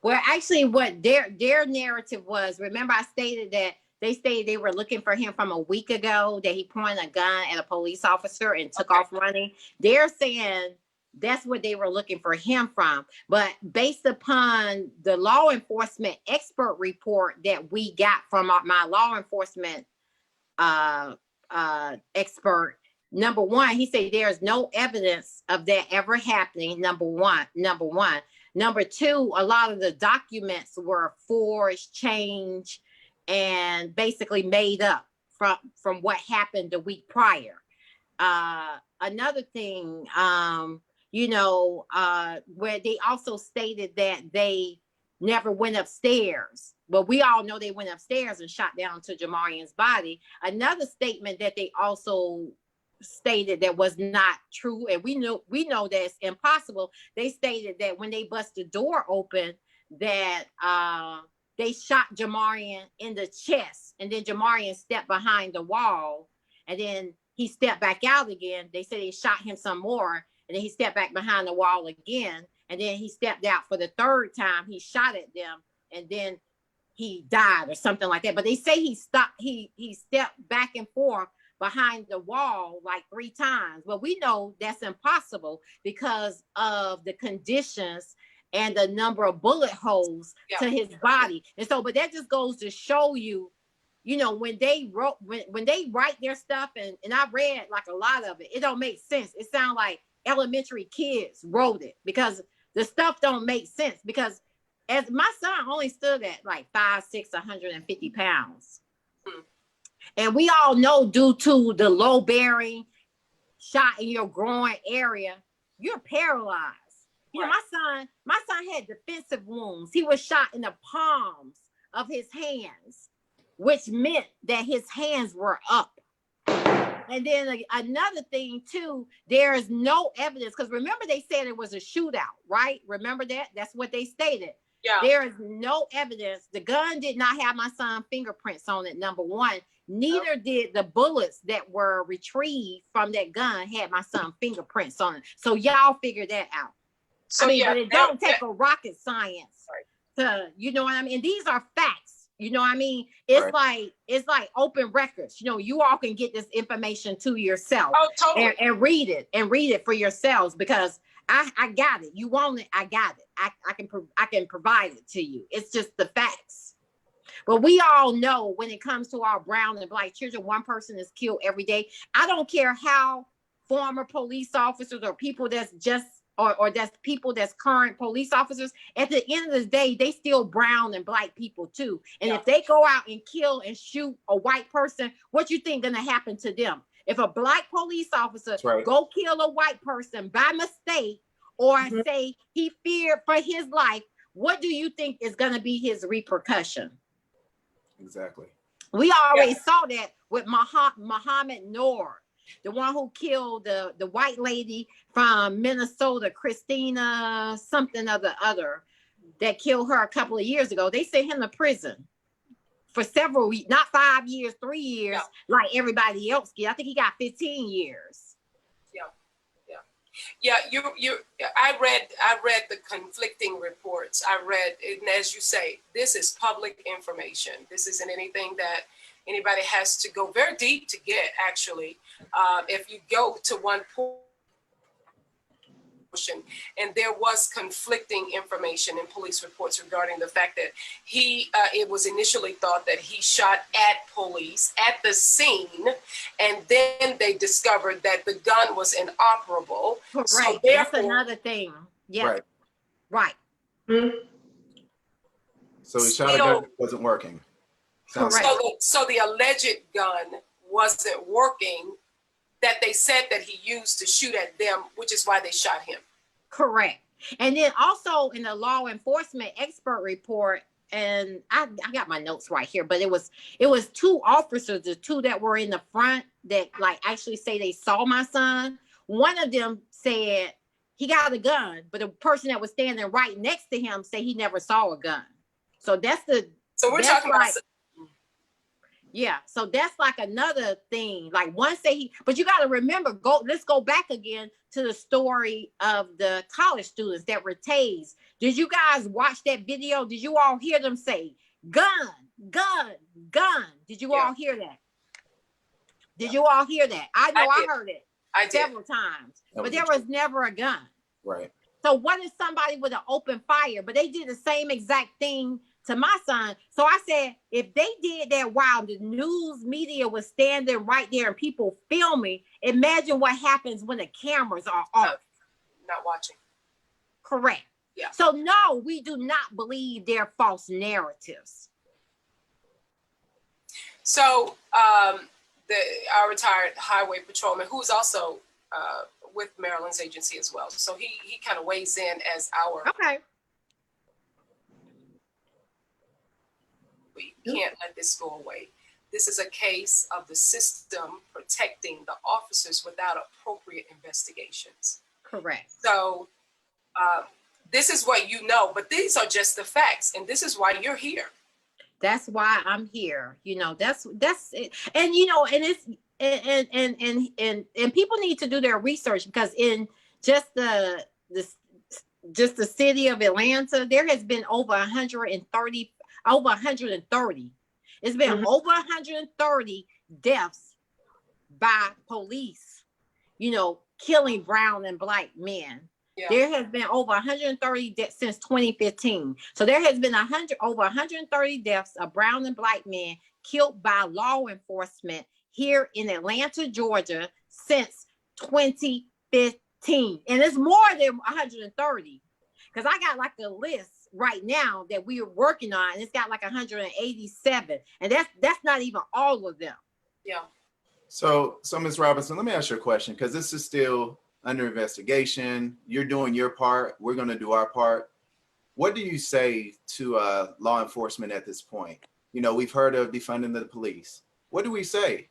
Well, actually what their narrative was, remember I stated that they stated they were looking for him from a week ago, that he pointed a gun at a police officer and took off running. They're saying that's what they were looking for him from. But based upon the law enforcement expert report that we got from my law enforcement expert, number one, he said there's no evidence of that ever happening. Number one. Number two, a lot of the documents were forged, changed, and basically made up from what happened the week prior. Another thing, where they also stated that they never went upstairs, but we all know they went upstairs and shot down to Jamarion's body. Another statement that they also stated that was not true, and we know that's impossible. They stated that when they bust the door open, that they shot Jamarion in the chest, and then Jamarion stepped behind the wall, and then he stepped back out again. They said they shot him some more, and then he stepped back behind the wall again, and then he stepped out for the third time. He shot at them, and then he died or something like that. But they say he stopped. He stepped back and forth behind the wall like 3 times. But we know that's impossible because of the conditions and the number of bullet holes to his body. And so, but that just goes to show you, when they write their stuff, and I read like a lot of it, it don't make sense. It sounds like elementary kids wrote it, because the stuff don't make sense. Because as my son only stood at like 5'6", 150 pounds. And we all know, due to the low bearing shot in your groin area, you're paralyzed. My son had defensive wounds. He was shot in the palms of his hands, which meant that his hands were up. And then another thing too, there is no evidence, because remember they said it was a shootout, right? Remember that? That's what they stated. Yeah. There is no evidence. The gun did not have my son's fingerprints on it, number one. Neither did the bullets that were retrieved from that gun had my son's fingerprints on it. So y'all figure that out. So, but it don't take a rocket science to, you know what I mean? And these are facts. You know what I mean? It's like open records. You all can get this information to yourself. Oh, totally. And read it for yourselves, because I got it. You want it? I got it. I can provide it to you. It's just the facts. But we all know when it comes to our brown and black children, one person is killed every day. I don't care how former police officers or people that's just or that's people that's current police officers, at the end of the day, they still brown and black people too. And if they go out and kill and shoot a white person, what you think gonna happen to them? If a black police officer go kill a white person by mistake, or say he feared for his life, what do you think is gonna be his repercussion? Exactly. We already saw that with Muhammad Noor. The one who killed the white lady from Minnesota, Christina something or the other, that killed her a couple of years ago. They sent him to prison for several, not 5 years, 3 years, like everybody else did. I think he got 15 years. Yeah, I read the conflicting reports. I read, and as you say, this is public information. This isn't anything that anybody has to go very deep to get, actually. If you go to one portion, and there was conflicting information in police reports regarding the fact that it was initially thought that he shot at police at the scene, and then they discovered that the gun was inoperable. Right, so that's another thing. Yeah, right. Mm-hmm. So he shot a gun that wasn't working. Correct. So the alleged gun wasn't working, that they said that he used to shoot at them, which is why they shot him. Correct. And then also in the law enforcement expert report, and I got my notes right here, but it was 2 officers, the 2 that were in the front that like actually say they saw my son. One of them said he got a gun, but the person that was standing right next to him said he never saw a gun. So so we're talking about. Yeah, so that's like another thing. Like one say but you got to remember, let's go back again to the story of the college students that were tased. Did you guys watch that video? Did you all hear them say, gun, gun, gun? Did you all hear that? Did you all hear that? I know I heard it several times, but there was never a gun. Right. So what is somebody with an open fire? But they did the same exact thing to my son. So I said, if they did that while the news media was standing right there and people filming, imagine what happens when the cameras are off. Not watching. Correct. Yeah. So no, we do not believe their false narratives. So our retired highway patrolman, who's also with Marilyns agency as well. So he kind of weighs in as our. Okay. We can't let this go away. This is a case of the system protecting the officers without appropriate investigations. Correct. So this is what you know, but these are just the facts, and this is why you're here. That's why I'm here. You know, that's it. And you know, and it's and people need to do their research, because in just the city of Atlanta, there has been over 130. It's been over 130 deaths by police, you know, killing brown and black men. Yeah. There has been over 130 deaths since 2015. So there has been over 130 deaths of brown and black men killed by law enforcement here in Atlanta, Georgia since 2015. And it's more than 130, because I got like a list right now that we are working on. It's got like 187, and that's not even all of them. Yeah. So Ms. Robinson, let me ask you a question, because this is still under investigation. You're doing your part. We're going to do our part. What do you say to law enforcement at this point? You know, we've heard of defunding the police. What do we say?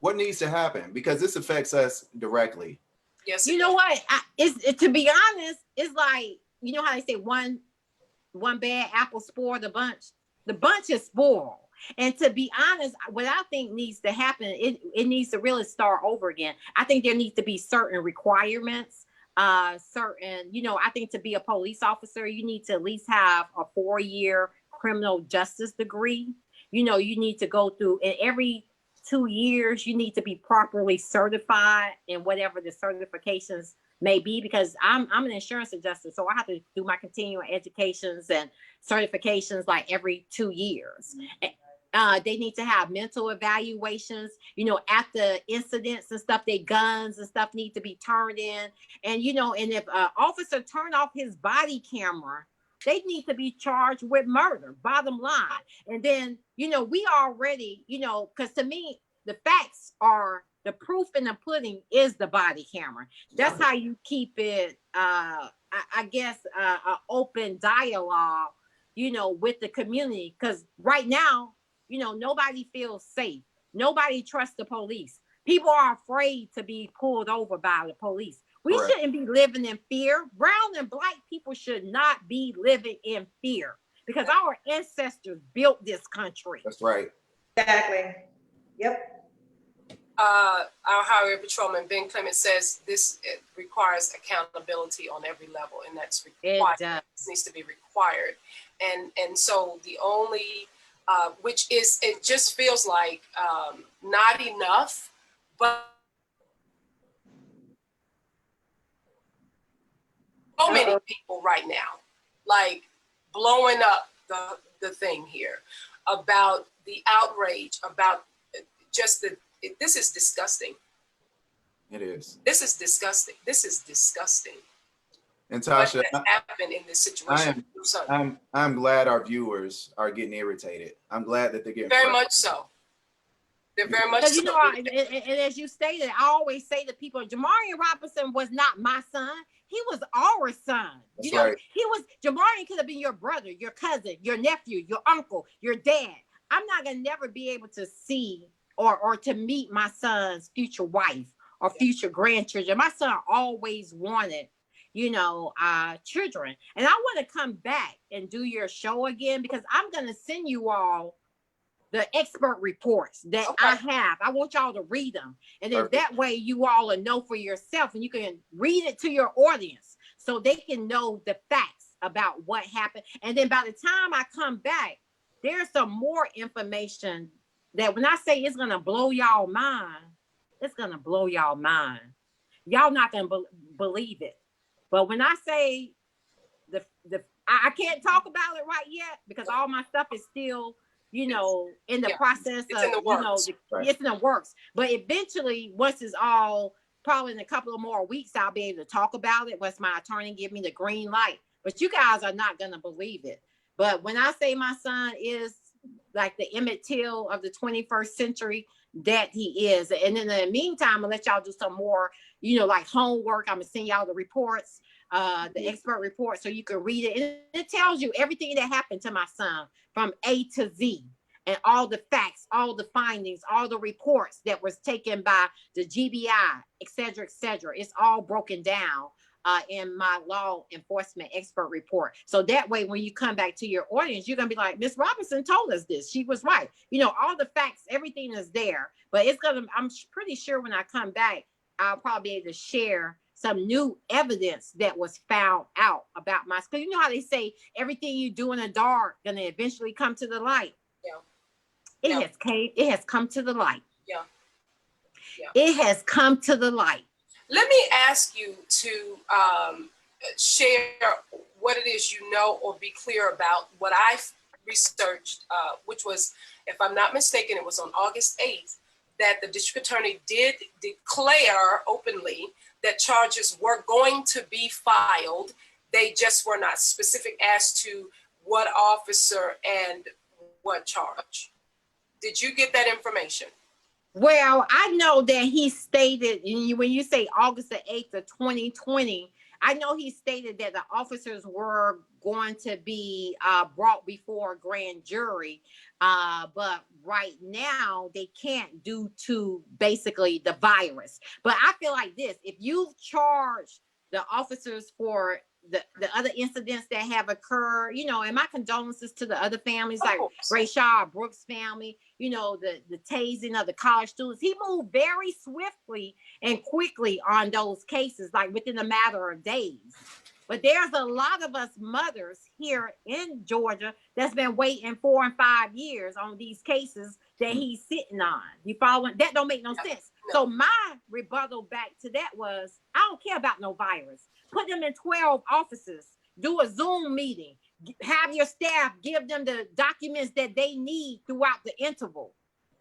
What needs to happen? Because this affects us directly. Yes. You know what? To be honest, it's like, you know how they say one bad apple spoiled the bunch? The bunch is spoiled. And to be honest, what I think needs to happen, it needs to really start over again. I think there needs to be certain requirements, you know, I think to be a police officer, you need to at least have a 4-year criminal justice degree. You know, you need to go through, and every 2 years, you need to be properly certified in whatever the certifications may be, because I'm an insurance adjuster, so I have to do my continuing educations and certifications like every 2 years. They need to have mental evaluations, you know, at the incidents and stuff. Their guns and stuff need to be turned in. And, you know, and if an officer turn off his body camera, they need to be charged with murder, bottom line. And then, you know, we already, you know, because to me, the facts are, the proof in the pudding is the body camera. That's how you keep it, I guess, an open dialogue, you know, with the community. Because right now, you know, nobody feels safe. Nobody trusts the police. People are afraid to be pulled over by the police. We Correct. shouldn't be living in fear. Brown and black people should not be living in fear because our ancestors built this country. That's right. Exactly. Yep. Our Highway Patrolman Ben Clement says it requires accountability on every level, and that's required. It needs to be required, and so the only which is, it just feels like not enough, but so many people right now, like blowing up the thing here about the outrage, about just this is disgusting. It is. This is disgusting. This is disgusting. And Tosha, what has happened in this situation? I'm glad our viewers are getting irritated. I'm glad that they're getting very much so. They're very much so. You know, and as you stated, I always say to people, Jamarion Robinson was not my son. He was our son. That's you know, right. Jamarion could have been your brother, your cousin, your nephew, your uncle, your dad. I'm not gonna never be able to see or to meet my son's future wife or future grandchildren. My son always wanted, you know, children. And I want to come back and do your show again because I'm gonna send you all the expert reports that I have. I want y'all to read them. And then that way you all will know for yourself and you can read it to your audience so they can know the facts about what happened. And then by the time I come back, there's some more information that when I say it's going to blow y'all mind, it's going to blow y'all mind. Y'all not going to believe it. But when I say I can't talk about it right yet because all my stuff is still, you know, in the process of, you know, it's in the works. But eventually, once it's all, probably in a couple of more weeks, I'll be able to talk about it once my attorney give me the green light. But you guys are not going to believe it. But when I say my son is like the Emmett Till of the 21st century, that he is. And in the meantime, I'm gonna let y'all do some more, you know, like homework. I'm gonna send y'all the reports, the expert report, so you can read it. And it tells you everything that happened to my son from A to Z, and all the facts, all the findings, all the reports that was taken by the GBI, et cetera, et cetera. It's all broken down in my law enforcement expert report. So that way, when you come back to your audience, you're gonna be like, Miss Robinson told us this. She was right. You know, all the facts, everything is there. But it's gonna, I'm pretty sure when I come back, I'll probably be able to share some new evidence that was found out about my, because you know how they say everything you do in the dark gonna eventually come to the light. Yeah. It has come to the light. Yeah. It has come to the light. Let me ask you to share what it is you know, or be clear about what I've researched, which was, if I'm not mistaken, it was on August 8th that the district attorney did declare openly that charges were going to be filed. They just were not specific as to what officer and what charge. Did you get that information? Well, I know that he stated, when you say August the 8th of 2020, I know he stated that the officers were going to be brought before a grand jury. But right now, they can't due to basically the virus. But I feel like this, if you've charged the officers for the other incidents that have occurred, you know, and my condolences to the other families, like Rashad Brooks' family, you know, the tasing of the college students. He moved very swiftly and quickly on those cases, like within a matter of days. But there's a lot of us mothers here in Georgia that's been waiting 4 and 5 years on these cases that he's sitting on. You following? That don't make no sense. No. So my rebuttal back to that was, I don't care about no virus. Put them in 12 offices, do a Zoom meeting, have your staff give them the documents that they need throughout the interval.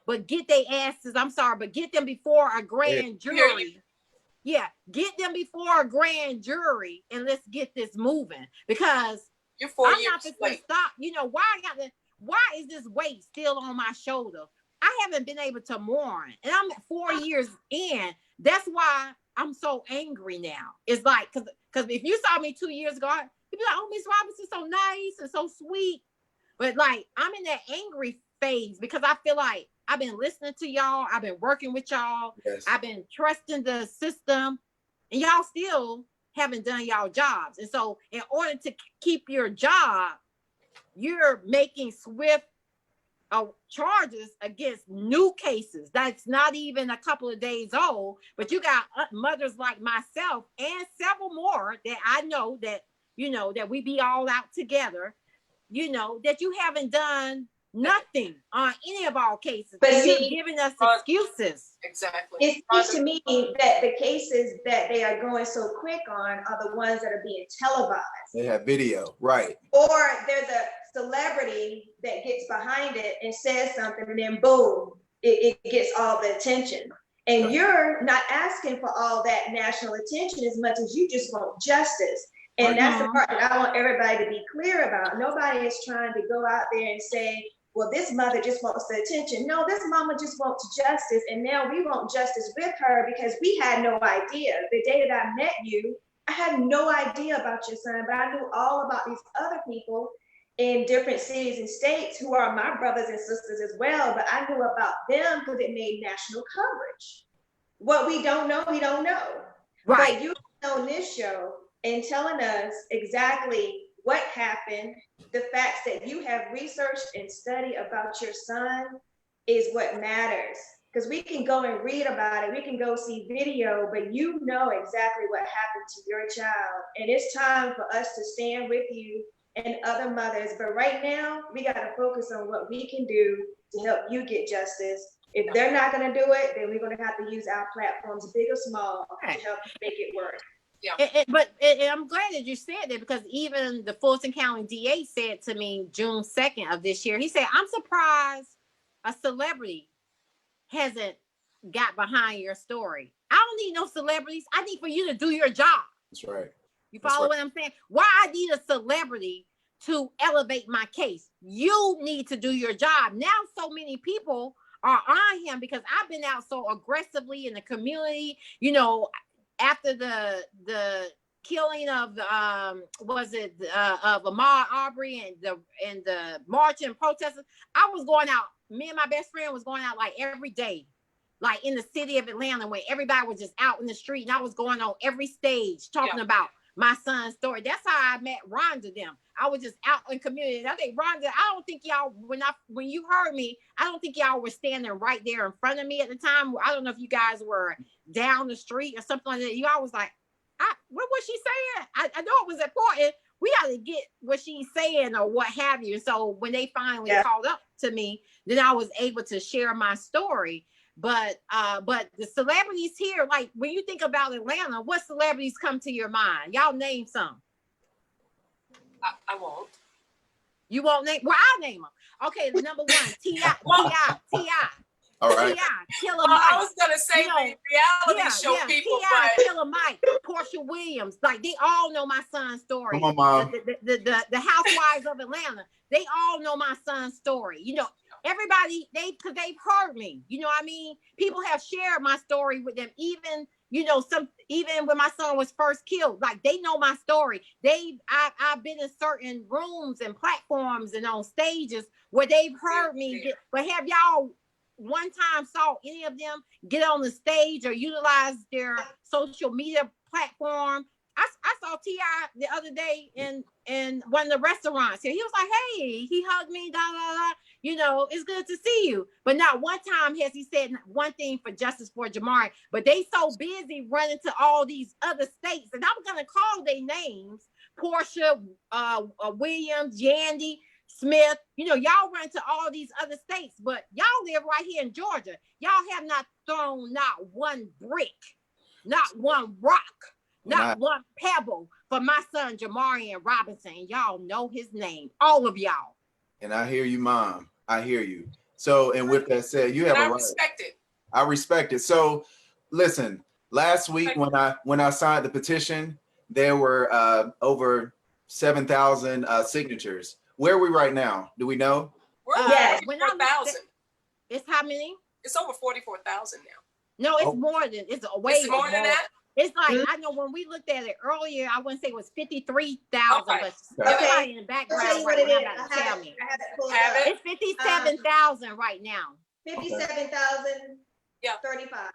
But get their asses, but get them before a grand jury. Yeah, get them before a grand jury and let's get this moving, because you're 4 years not just gonna stop. You know, why is this weight still on my shoulder? I haven't been able to mourn, and I'm 4 years in. That's why I'm so angry now. It's like, because if you saw me 2 years ago, you'd be like, oh, Miss Robinson, so nice and so sweet. But like, I'm in that angry phase because I feel like I've been listening to y'all. I've been working with y'all. Yes. I've been trusting the system, and y'all still haven't done y'all jobs. And so in order to keep your job, you're making swift charges against new cases that's not even a couple of days old. But you got mothers like myself and several more that I know that, you know, that we be all out together, you know, that you haven't done nothing on any of our cases. But you're see, giving us excuses. Exactly. It seems to me that the cases that they are going so quick on are the ones that are being televised. They have video, right? Or they're the celebrity that gets behind it and says something, and then boom, it gets all the attention. And you're not asking for all that national attention as much as you just want justice. And that's the part that I want everybody to be clear about. Nobody is trying to go out there and say, well, this mother just wants the attention. No, this mama just wants justice. And now we want justice with her because we had no idea. The day that I met you, I had no idea about your son, but I knew all about these other people in different cities and states who are my brothers and sisters as well. But I knew about them because it made national coverage. What we don't know, we don't know. Right. But you on this show and telling us exactly what happened, the facts that you have researched and studied about your son is what matters. Because we can go and read about it, we can go see video, but you know exactly what happened to your child. And it's time for us to stand with you and other mothers. But right now, we got to focus on what we can do to help you get justice. If they're not going to do it, then we're going to have to use our platforms, big or small, to help make it work. Yeah. But I'm glad that you said that, because even the Fulton County DA said to me June 2nd of this year, he said, I'm surprised a celebrity hasn't got behind your story. I don't need no celebrities. I need for you to do your job. That's right. You follow what I'm saying? Why I need a celebrity to elevate my case? You need to do your job. Now so many people are on him because I've been out so aggressively in the community, you know, after the killing of of Ahmaud Arbery and the march and protesters, I was going out. Me and my best friend was going out like every day, like in the city of Atlanta, when everybody was just out in the street, and I was going on every stage talking about my son's story. That's how I met Rhonda them. I was just out in community. And I think Rhonda, I don't think y'all, when you heard me, I don't think y'all were standing right there in front of me at the time. I don't know if you guys were down the street or something like that. You always like, what was she saying? I know it was important. We got to get what she's saying or what have you. So when they finally called up to me, then I was able to share my story. But the celebrities here, like when you think about Atlanta, what celebrities come to your mind? Y'all name some. I won't. You won't name? Well, I'll name them. Okay, number one, T.I. All right. T.I. Killer Well, Mike. I was gonna say reality show people, T.I. but Killer Mike, Portia Williams, like they all know my son's story. Come on, Mom. The Housewives of Atlanta, they all know my son's story. You know, everybody, because they've heard me. You know what I mean? People have shared my story with them. Even, you know, even when my son was first killed, like they know my story. I've been in certain rooms and platforms and on stages where they've heard me. But have y'all one time saw any of them get on the stage or utilize their social media platform? I saw T.I. the other day in one of the restaurants here. He was like, hey, he hugged me, you know, it's good to see you. But not one time has he said one thing for justice for Jamarion. But they so busy running to all these other states, and I'm gonna call their names: Portia, Williams, Yandy, Smith. You know, y'all run to all these other states, but y'all live right here in Georgia. Y'all have not thrown not one brick, not one rock, not one pebble for my son Jamarion Robinson. Y'all know his name, all of y'all. And I hear you, Mom. I hear you. So, and with that said, you have a right. Respect it. I respect it. So, listen. Last week when I signed the petition, there were over 7,000 signatures. Where are we right now? Do we know? We're at 44,000. It's how many? It's over 44,000 now. No, it's more than it's way more than that. It's like, Mhm. I know when we looked at it earlier, I wouldn't say it was 53,000, Okay. but Okay. somebody in the I'll tell background you what right it now is. about to tell me. I have it pulled Have up. it? It's 57,000 right now. 57,035.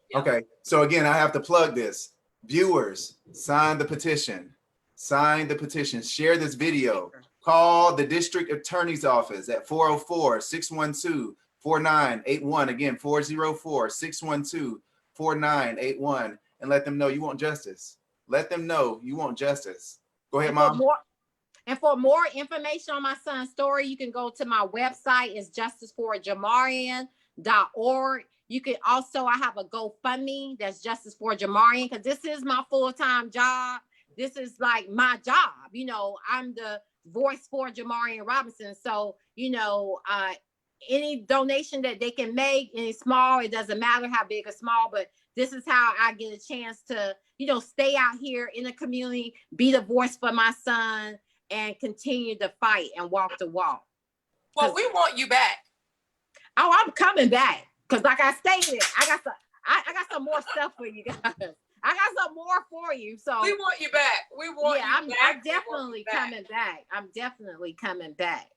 Yeah. Okay, so again, I have to plug this. Viewers, sign the petition. Sign the petition. Share this video. Call the district attorney's office at 404-612-4981. Again, 404-612-4981, and let them know you want justice. Let them know you want justice. Go ahead, Mom. And for more information on my son's story, you can go to my website. It's justiceforjamarion.org. You can also, I have a GoFundMe that's Justice for Jamarion, because this is my full-time job. This is like my job. You know, I'm the voice for Jamarion Robinson. So, you know, any donation that they can make, any small, it doesn't matter how big or small, but this is how I get a chance to, you know, stay out here in the community, be the voice for my son, and continue to fight and walk the walk. Well, we want you back. Oh, I'm coming back. Because like I stated, I got some more stuff for you guys. I got some more for you. So We want you back. We want you I'm back. definitely coming back. I'm definitely coming back.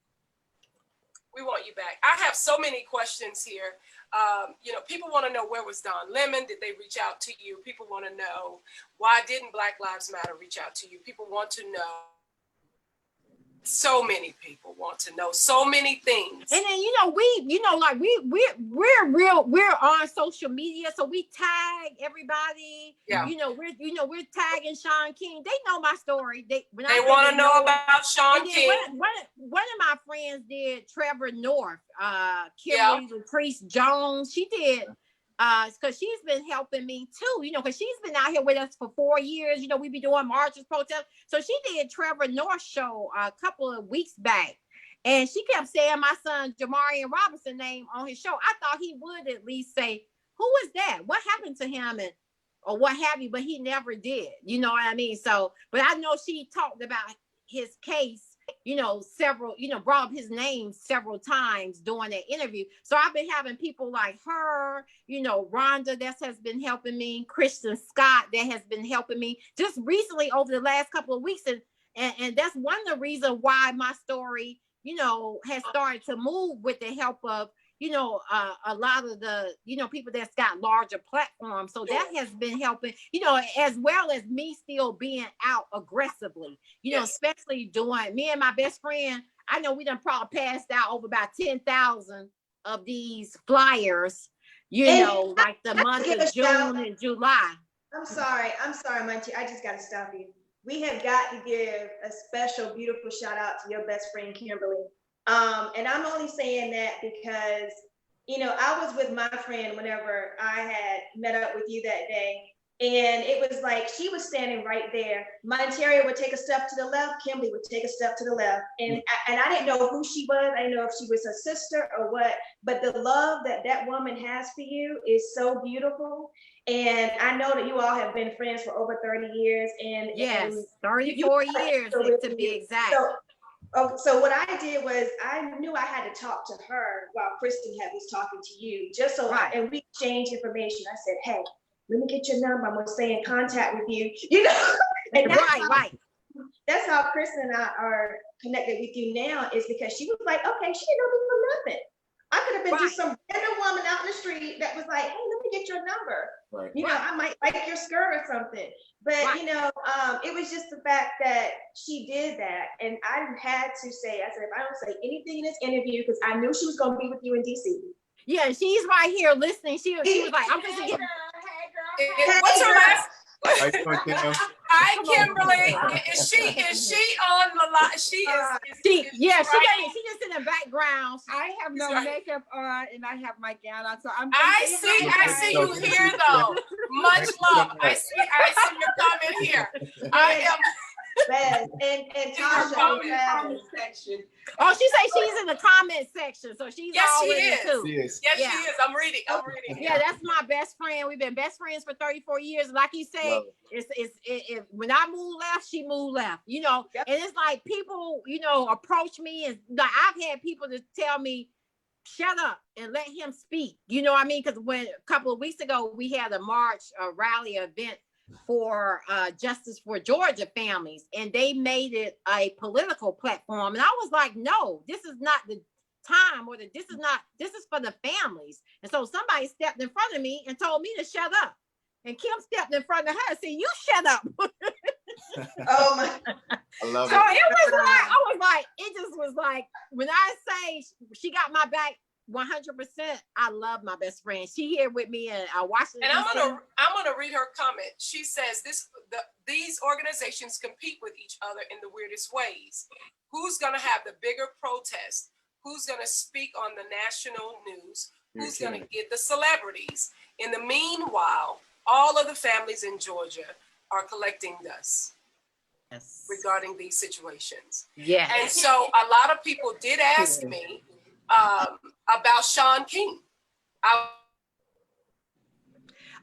We want you back. I have so many questions here. You know, people want to know, where was Don Lemon? Did they reach out to you? People want to know, why didn't Black Lives Matter reach out to you? People want to know. So many people want to know so many things. And then, we're on social media, so we tag everybody. Yeah. We're tagging Sean King. They know my story. They want to know about Sean King. One of my friends did Trevor North, Kimberly Latrice Jones. She did, because she's been helping me too, because she's been out here with us for 4 years. We be doing marches, protests. So she did Trevor North show a couple of weeks back, and she kept saying my son Jamarion Robinson name on his show. I thought he would at least say, who is that? What happened to him? Or what have you, but he never did. You know what I mean? So, but I know she talked about his case, brought up his name several times during that interview. So I've been having people like her, Rhonda that has been helping me, Christian Scott that has been helping me just recently over the last couple of weeks. And that's one of the reasons why my story, has started to move with the help of, a lot of the, people that's got larger platforms. So that has been helping, as well as me still being out aggressively, especially doing me and my best friend. I know we done probably passed out over about 10,000 of these flyers, like the month of June and July. I'm sorry, Monty. I just got to stop you. We have got to give a special, beautiful shout out to your best friend, Kimberly. And I'm only saying that because, I was with my friend whenever I had met up with you that day. And it was like, she was standing right there. Monteria would take a step to the left. Kimberly would take a step to the left. And I didn't know who she was. I didn't know if she was a sister or what. But the love that woman has for you is so beautiful. And I know that you all have been friends for over 30 years. And yes, and 34 years to be exact. So what I did was I knew I had to talk to her while Kristen was talking to you, just so and we exchanged information. I said, hey, let me get your number. I'm gonna stay in contact with you. And that's how Kristen and I are connected with you now, is because she was like, okay, she didn't know me from nothing. I could have been just some random woman out in the street that was like, hey, let me get your number. Right. I might like your skirt or something. But, it was just the fact that she did that. And I had to say, I said, if I don't say anything in this interview, because I knew she was going to be with you in DC. Yeah, she's right here listening. She was like, I'm just getting. What's her last? How you doing, Kim? Hi, Kimberly. Is she on the line? She is. She just in the background. I have no makeup on and I have my gown on, so I see you here though. Much love. I see your comment here. I am. And Tosha, comment section. Oh, she says she's in the comment section, so she's already too. She is. Yes, she is. I'm reading. Yeah, that's my best friend. We've been best friends for 34 years. Like you said, it's when I move left, she moved left. And it's like people, approach me, and like I've had people to tell me, shut up and let him speak. You know what I mean? Because when a couple of weeks ago we had a march, a rally event for justice for Georgia families, and they made it a political platform. And I was like, no, this is not the time, or this is for the families. And so somebody stepped in front of me and told me to shut up. And Kim stepped in front of her and said, you shut up. Oh my. I love So it. it was like, I was like, it just was like, when I say she got my back 100%, I love my best friend. She here with me in Washington. And I'm gonna read her comment. She says these organizations compete with each other in the weirdest ways. Who's gonna have the bigger protest? Who's gonna speak on the national news? Who's gonna get the celebrities? In the meanwhile, all of the families in Georgia are collecting dust regarding these situations. Yeah. And so a lot of people did ask me about Sean King.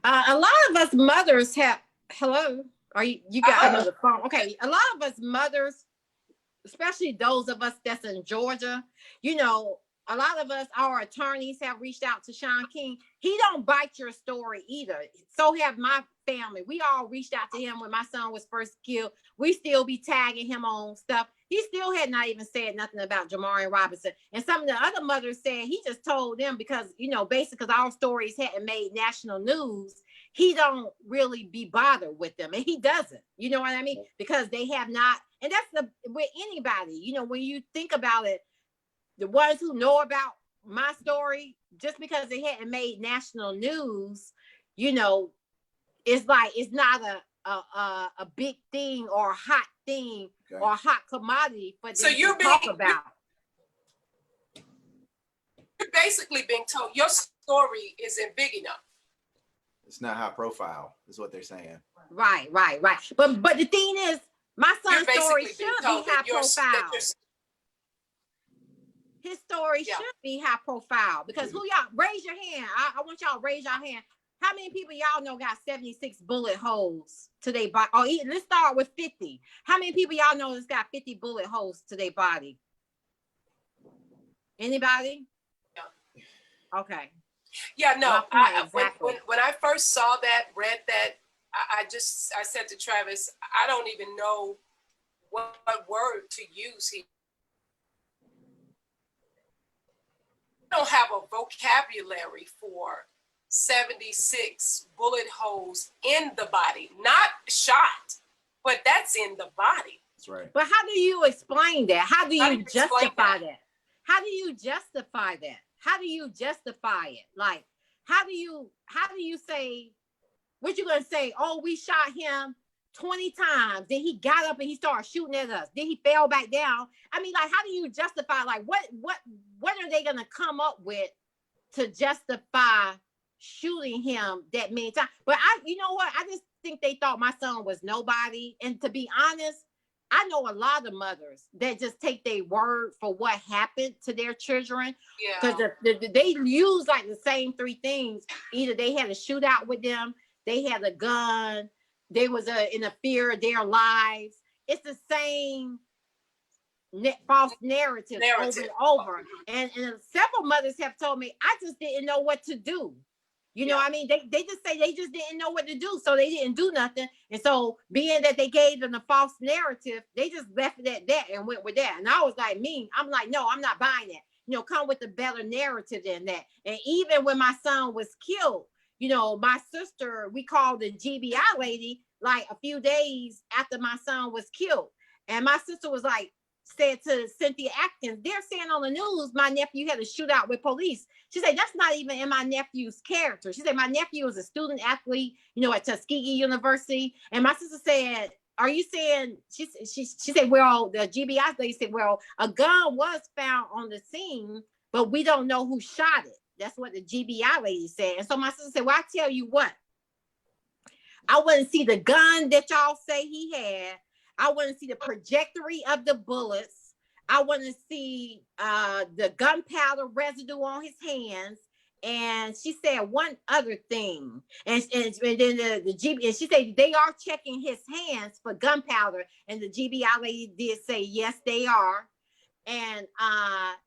A lot of us mothers have, hello, are you got another phone? Okay, a lot of us mothers, especially those of us that's in Georgia, you know, a lot of us, our attorneys have reached out to Sean King. He don't bite your story either. So have my family. We all reached out to him when my son was first killed. We still be tagging him on stuff. He still had not even said nothing about Jamarion Robinson. And some of the other mothers said he just told them because, you know, basically because our stories hadn't made national news, he don't really be bothered with them. And he doesn't, you know what I mean? Because they have not, and that's with anybody, you know, when you think about it, the ones who know about my story, just because they hadn't made national news, you know, it's like, it's not a big thing or a hot thing or a hot commodity for them to talk about. You're basically being told your story isn't big enough. It's not high profile, is what they're saying. Right. But the thing is, my son's story should be high profile. His story should be high profile because who y'all, raise your hand. I want y'all to raise your hand. How many people y'all know got 76 bullet holes to their body? Oh, let's start with 50. How many people y'all know that's got 50 bullet holes to their body? Anybody? Yeah. Okay. Yeah, no. Exactly. When I first saw that, read that, I said to Travis, I don't even know what word to use here. I don't have a vocabulary for 76 bullet holes in the body, not shot, but that's in the body. That's right. But how do you explain that? How do you justify that? How do you justify that? How do you justify it? Like, how do you say, what you gonna say? Oh, we shot him 20 times. Then he got up and he started shooting at us. Then he fell back down. I mean, like, how do you justify, like, what are they gonna come up with to justify shooting him that many times? But you know what? I just think they thought my son was nobody. And to be honest, I know a lot of mothers that just take their word for what happened to their children. Because they use like the same three things. Either they had a shootout with them, they had a gun, they was in a fear of their lives. It's the same false narrative over and over. And several mothers have told me, I just didn't know what to do. You know what I mean? They just say they just didn't know what to do, so they didn't do nothing. And so being that they gave them the false narrative, they just left it at that and went with that. And I was like, I'm like, no, I'm not buying that. You know, come with a better narrative than that. And even when my son was killed, you know, my sister, we called the GBI lady like a few days after my son was killed. And my sister was like, said to Cynthia Atkins, they're saying on the news my nephew had a shootout with police. She said, that's not even in my nephew's character. She said, my nephew is a student athlete, you know, at Tuskegee University. And my sister said, are you saying, she said, well, the GBI lady said, well, a gun was found on the scene, but we don't know who shot it. That's what the GBI lady said. And so my sister said, well, I tell you what, I wouldn't see the gun that y'all say he had. I want to see the trajectory of the bullets. I want to see the gunpowder residue on his hands. And she said one other thing. And then the GB, and she said they are checking his hands for gunpowder. And the GBI lady did say, yes, they are. And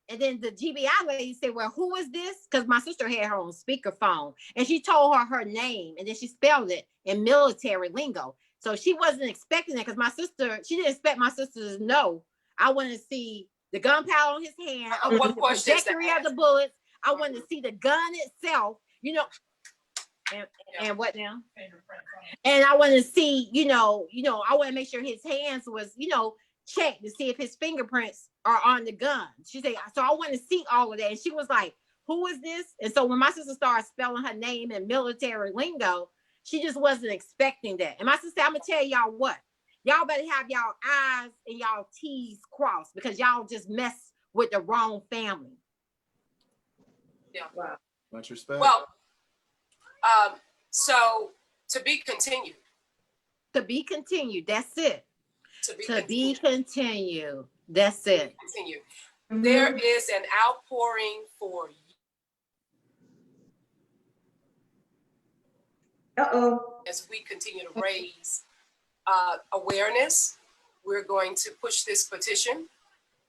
then the GBI lady said, well, who is this? Because my sister had her on speakerphone, and she told her name, and then she spelled it in military lingo. So she wasn't expecting it, because she didn't expect my sister to know. I wanted to see the gunpowder on his hand. I wanted the trajectory of the bullets. I wanted to see the gun itself, and what now? And I want to see, I want to make sure his hands was, checked to see if his fingerprints are on the gun. She said, so I want to see all of that. And she was like, who is this? And so when my sister started spelling her name in military lingo, she just wasn't expecting that. And my sister said, I'm going to tell y'all what, y'all better have y'all I's and y'all T's crossed, because y'all just mess with the wrong family. Yeah. Wow. Much respect. Well, so to be continued. To be continued. That's it. To be continued. That's it. Continue. Mm-hmm. There is an outpouring for you. As we continue to raise awareness, we're going to push this petition.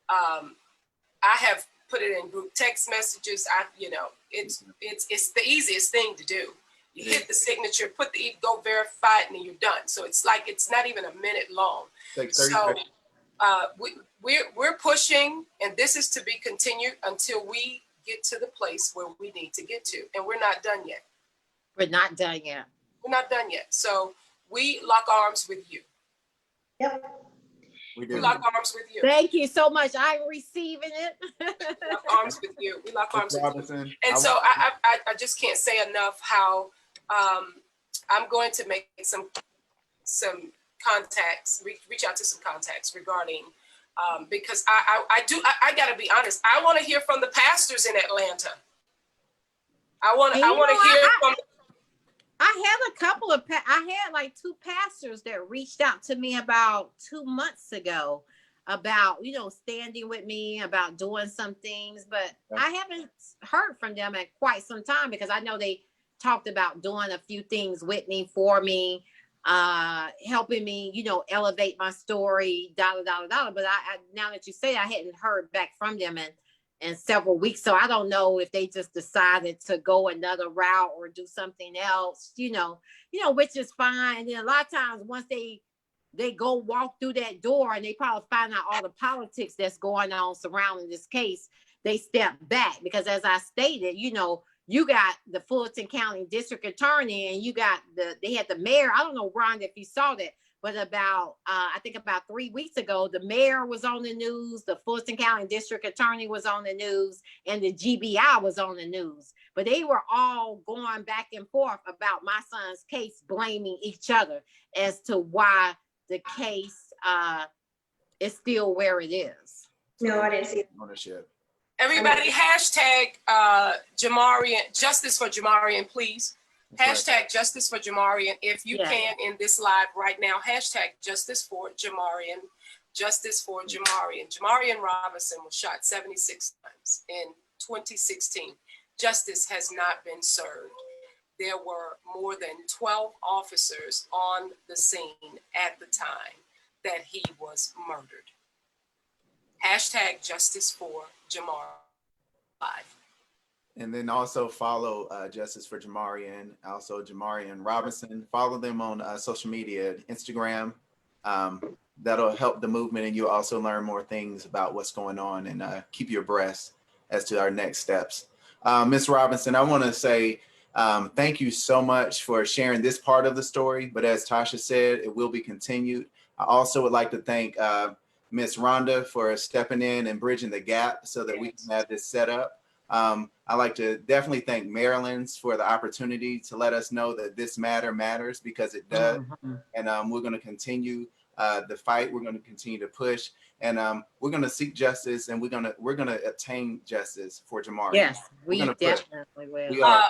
I have put it in group text messages. It's the easiest thing to do. You hit the signature, go verify it, and then you're done. So it's not even a minute long. So we're pushing, and this is to be continued until we get to the place where we need to get to, and we're not done yet. We're not done yet. We're not done yet. So we lock arms with you. Yep. We lock arms with you. Thank you so much. I'm receiving it. We lock arms with you. We lock arms with you. And so I just can't say enough how I'm going to make some contacts, reach out to some contacts regarding, because I got to be honest. I want to hear from the pastors in Atlanta. I want to hear from. I had like 2 pastors that reached out to me about 2 months ago about, standing with me, about doing some things, but I haven't heard from them in quite some time, because I know they talked about doing a few things with me, for me, helping me, elevate my story, But I now that you say, I hadn't heard back from them in several weeks. So I don't know if they just decided to go another route or do something else, which is fine. And then a lot of times once they go walk through that door and they probably find out all the politics that's going on surrounding this case, they step back, because as I stated, you got the Fulton County District Attorney, and they had the mayor. I don't know, Rhonda, if you saw that, but I think about 3 weeks ago, the mayor was on the news, the Fulton County District Attorney was on the news, and the GBI was on the news. But they were all going back and forth about my son's case, blaming each other as to why the case is still where it is. No, I didn't see it. Ownership. Everybody, hashtag Jamarion, justice for Jamarion, please. Hashtag justice for Jamarion. If you can, in this live right now, hashtag justice for Jamarion. Justice for Jamarion. Jamarion Robinson was shot 76 times in 2016. Justice has not been served. There were more than 12 officers on the scene at the time that he was murdered. Hashtag justice for Jamarion. And then also follow Justice for Jamarion, also Jamarion Robinson. Follow them on social media, Instagram. That'll help the movement, and you'll also learn more things about what's going on and keep you abreast as to our next steps. Ms. Robinson, I want to say thank you so much for sharing this part of the story. But as Tosha said, it will be continued. I also would like to thank Ms. Rhonda for stepping in and bridging the gap so that we can have this set up. I'd like to definitely thank Marilyns for the opportunity to let us know that this matter matters, because it does. Mm-hmm. And we're going to continue the fight. We're going to continue to push, and we're going to seek justice, and we're going to attain justice for Jamarion. Yes, we definitely will.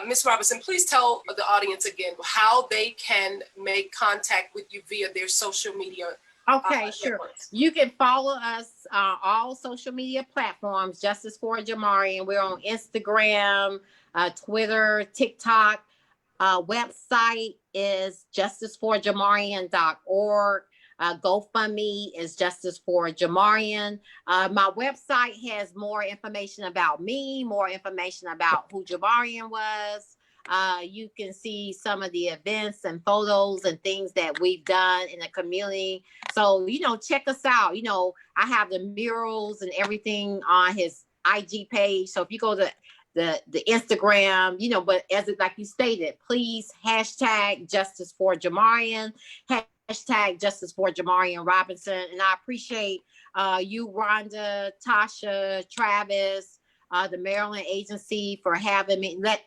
Ms. Robinson, please tell the audience again how they can make contact with you via their social media. Okay, sure. You can follow us all social media platforms, Justice for Jamarion. We're on Instagram, Twitter, TikTok. Website is justiceforjamarion.org. GoFundMe is Justice for Jamarion. My website has more information about me, more information about who Jamarion was. You can see some of the events and photos and things that we've done in the community. So, check us out. I have the murals and everything on his IG page. So if you go to the Instagram, but like you stated, please hashtag Justice for Jamarion, hashtag Justice for Jamarion Robinson. And I appreciate you, Rhonda, Tosha, Travis, the Maryland agency for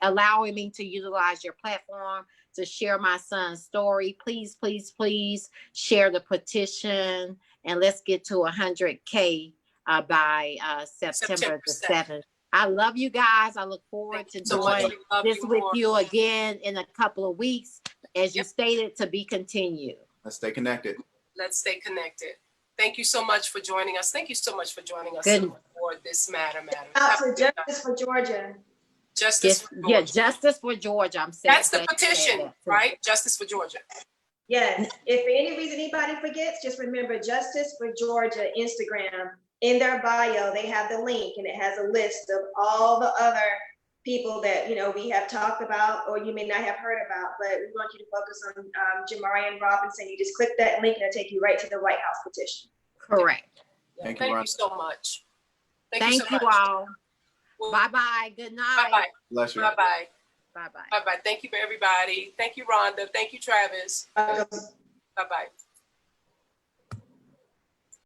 allowing me to utilize your platform to share my son's story. Please, please, please share the petition, and let's get to 100K by September the 7th. I love you guys. I look forward to doing this with you again in a couple of weeks, as you stated, to be continued. Let's stay connected. Let's stay connected. Thank you so much for joining us. Thank you so much for joining us for this matter. Justice for Georgia. Justice for Georgia. Yeah, Justice for Georgia. I'm saying that's the petition, right? Justice for Georgia. Yes. If for any reason anybody forgets, just remember Justice for Georgia Instagram. In their bio, they have the link, and it has a list of all the other people that we have talked about, or you may not have heard about. But we want you to focus on Jamarion Robinson. You just click that link, and it'll take you right to the White House petition. Correct. Thank you so much. Thank you all. Bye-bye. Good night. Bye-bye. Bless you. Bye-bye. Bye-bye. Bye-bye. Thank you for everybody. Thank you, Rhonda. Thank you, Travis. Bye-bye.